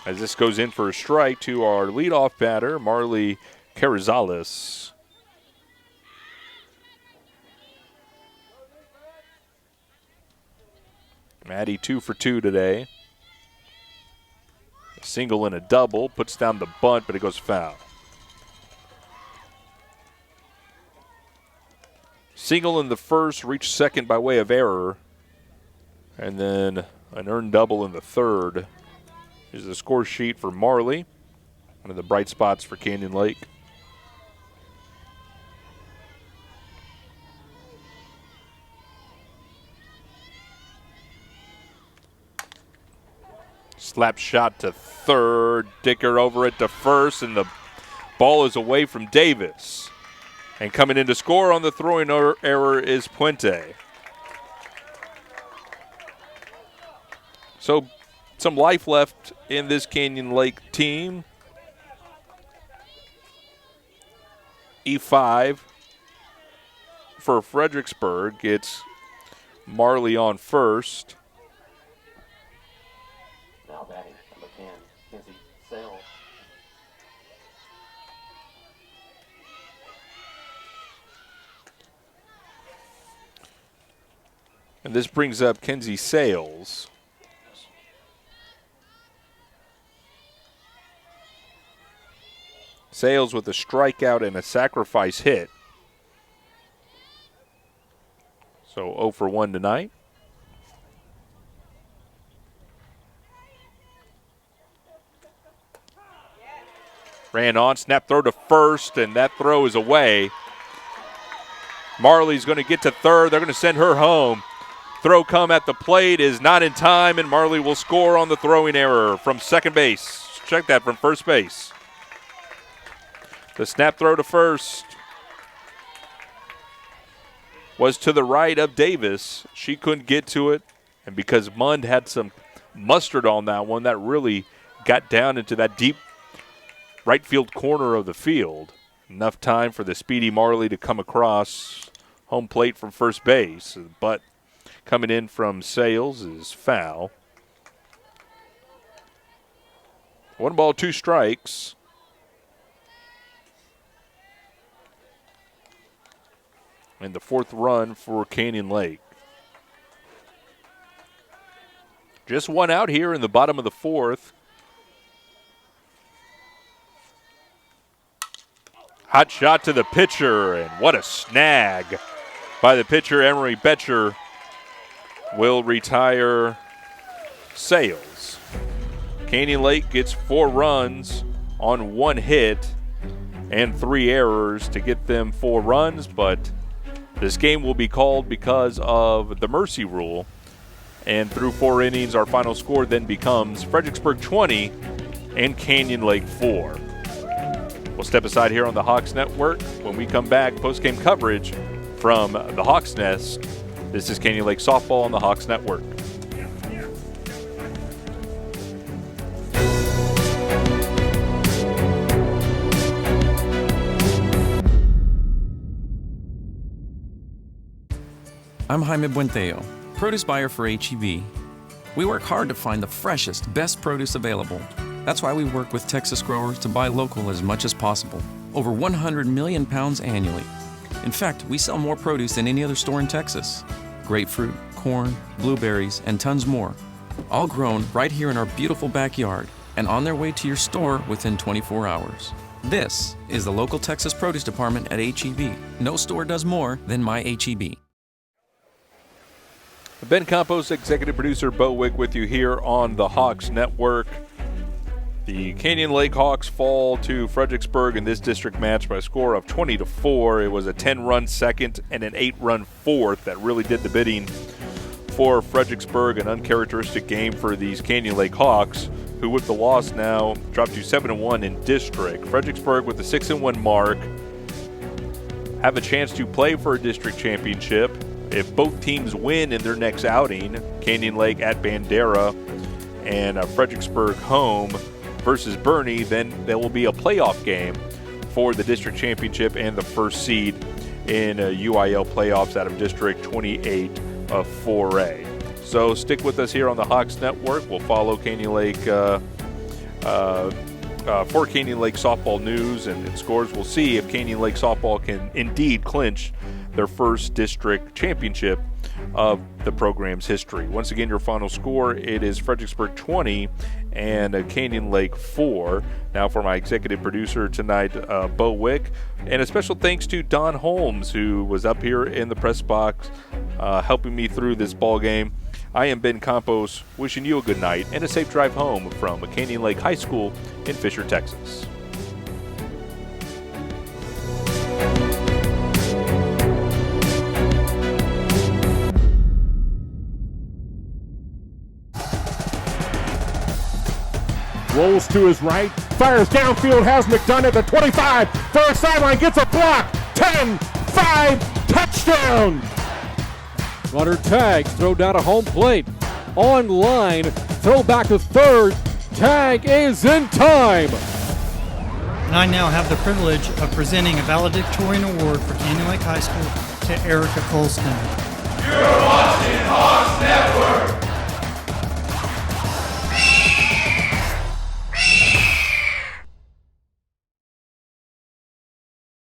As this goes in for a strike to our leadoff batter, Marley Carrizales. Maddie 2 for 2 today. A single and a double, puts down the bunt, but it goes foul. Single in the first, reached second by way of error. And then an earned double in the third. Here's the score sheet for Marley, one of the bright spots for Canyon Lake. Slap shot to third, Dicker over it to first, and the ball is away from Davis. And coming in to score on the throwing error is Puente. So some life left in this Canyon Lake team. E5 for Fredericksburg. It's Marley on first. Now batting, number 10, Kinsey Sales. And this brings up Kenzie Sales. Sales with a strikeout and a sacrifice hit. So 0 for 1 tonight. Ran on, snap throw to first, and that throw is away. Marley's going to get to third. They're going to send her home. Throw come at the plate is not in time, and Marley will score on the throwing error from second base. Check that, from first base. The snap throw to first was to the right of Davis. She couldn't get to it, and because Mund had some mustard on that one, that really got down into that deep right field corner of the field. Enough time for the speedy Marley to come across home plate from first base. But coming in from Sales is foul. 1 ball, 2 strikes. And the 4th run for Canyon Lake. Just 1 out here in the bottom of the 4th. Hot shot to the pitcher, and what a snag by the pitcher. Emery Betcher will retire Sales. Canyon Lake gets 4 runs on 1 hit and 3 errors to get them 4 runs, but this game will be called because of the mercy rule. And through 4 innings, our final score then becomes Fredericksburg 20 and Canyon Lake 4. We'll step aside here on the Hawks Network. When we come back, post-game coverage from the Hawks Nest. This is Canyon Lake Softball on the Hawks Network. I'm Jaime Buenteo, produce buyer for H-E-B. We work hard to find the freshest, best produce available. That's why we work with Texas growers to buy local as much as possible. Over 100 million pounds annually. In fact, we sell more produce than any other store in Texas. Grapefruit, corn, blueberries, and tons more. All grown right here in our beautiful backyard and on their way to your store within 24 hours. This is the local Texas produce department at H-E-B. No store does more than my H-E-B. Ben Campos, executive producer Bo Wick with you here on the Hawks Network. The Canyon Lake Hawks fall to Fredericksburg in this district match by a score of 20-4. It was a 10-run second and an 8-run fourth that really did the bidding for Fredericksburg. An uncharacteristic game for these Canyon Lake Hawks, who with the loss now dropped to 7-1 in district. Fredericksburg with a 6-1 mark have a chance to play for a district championship if both teams win in their next outing. Canyon Lake at Bandera and Fredericksburg home versus Bernie, then there will be a playoff game for the district championship and the first seed in UIL playoffs out of District 28 of 4A. So stick with us here on the Hawks Network. We'll follow Canyon Lake for Canyon Lake softball news and scores. We'll see if Canyon Lake softball can indeed clinch their first district championship of the program's history. Once again, your final score, it is Fredericksburg 20 and Canyon Lake 4. Now for my executive producer tonight, Bo Wick, and a special thanks to Don Holmes, who was up here in the press box helping me through this ball game. I am Ben Campos, wishing you a good night and a safe drive home from Canyon Lake High School in Fisher, Texas. Rolls to his right, fires downfield, has McDonough at the 25, far sideline, gets a block, 10, 5, touchdown! Runner tags, throw down to home plate, on line, throw back to third, tag is in time! And I now have the privilege of presenting a valedictorian award for Canyon Lake High School to Erica Colston. You're watching Hawks Network!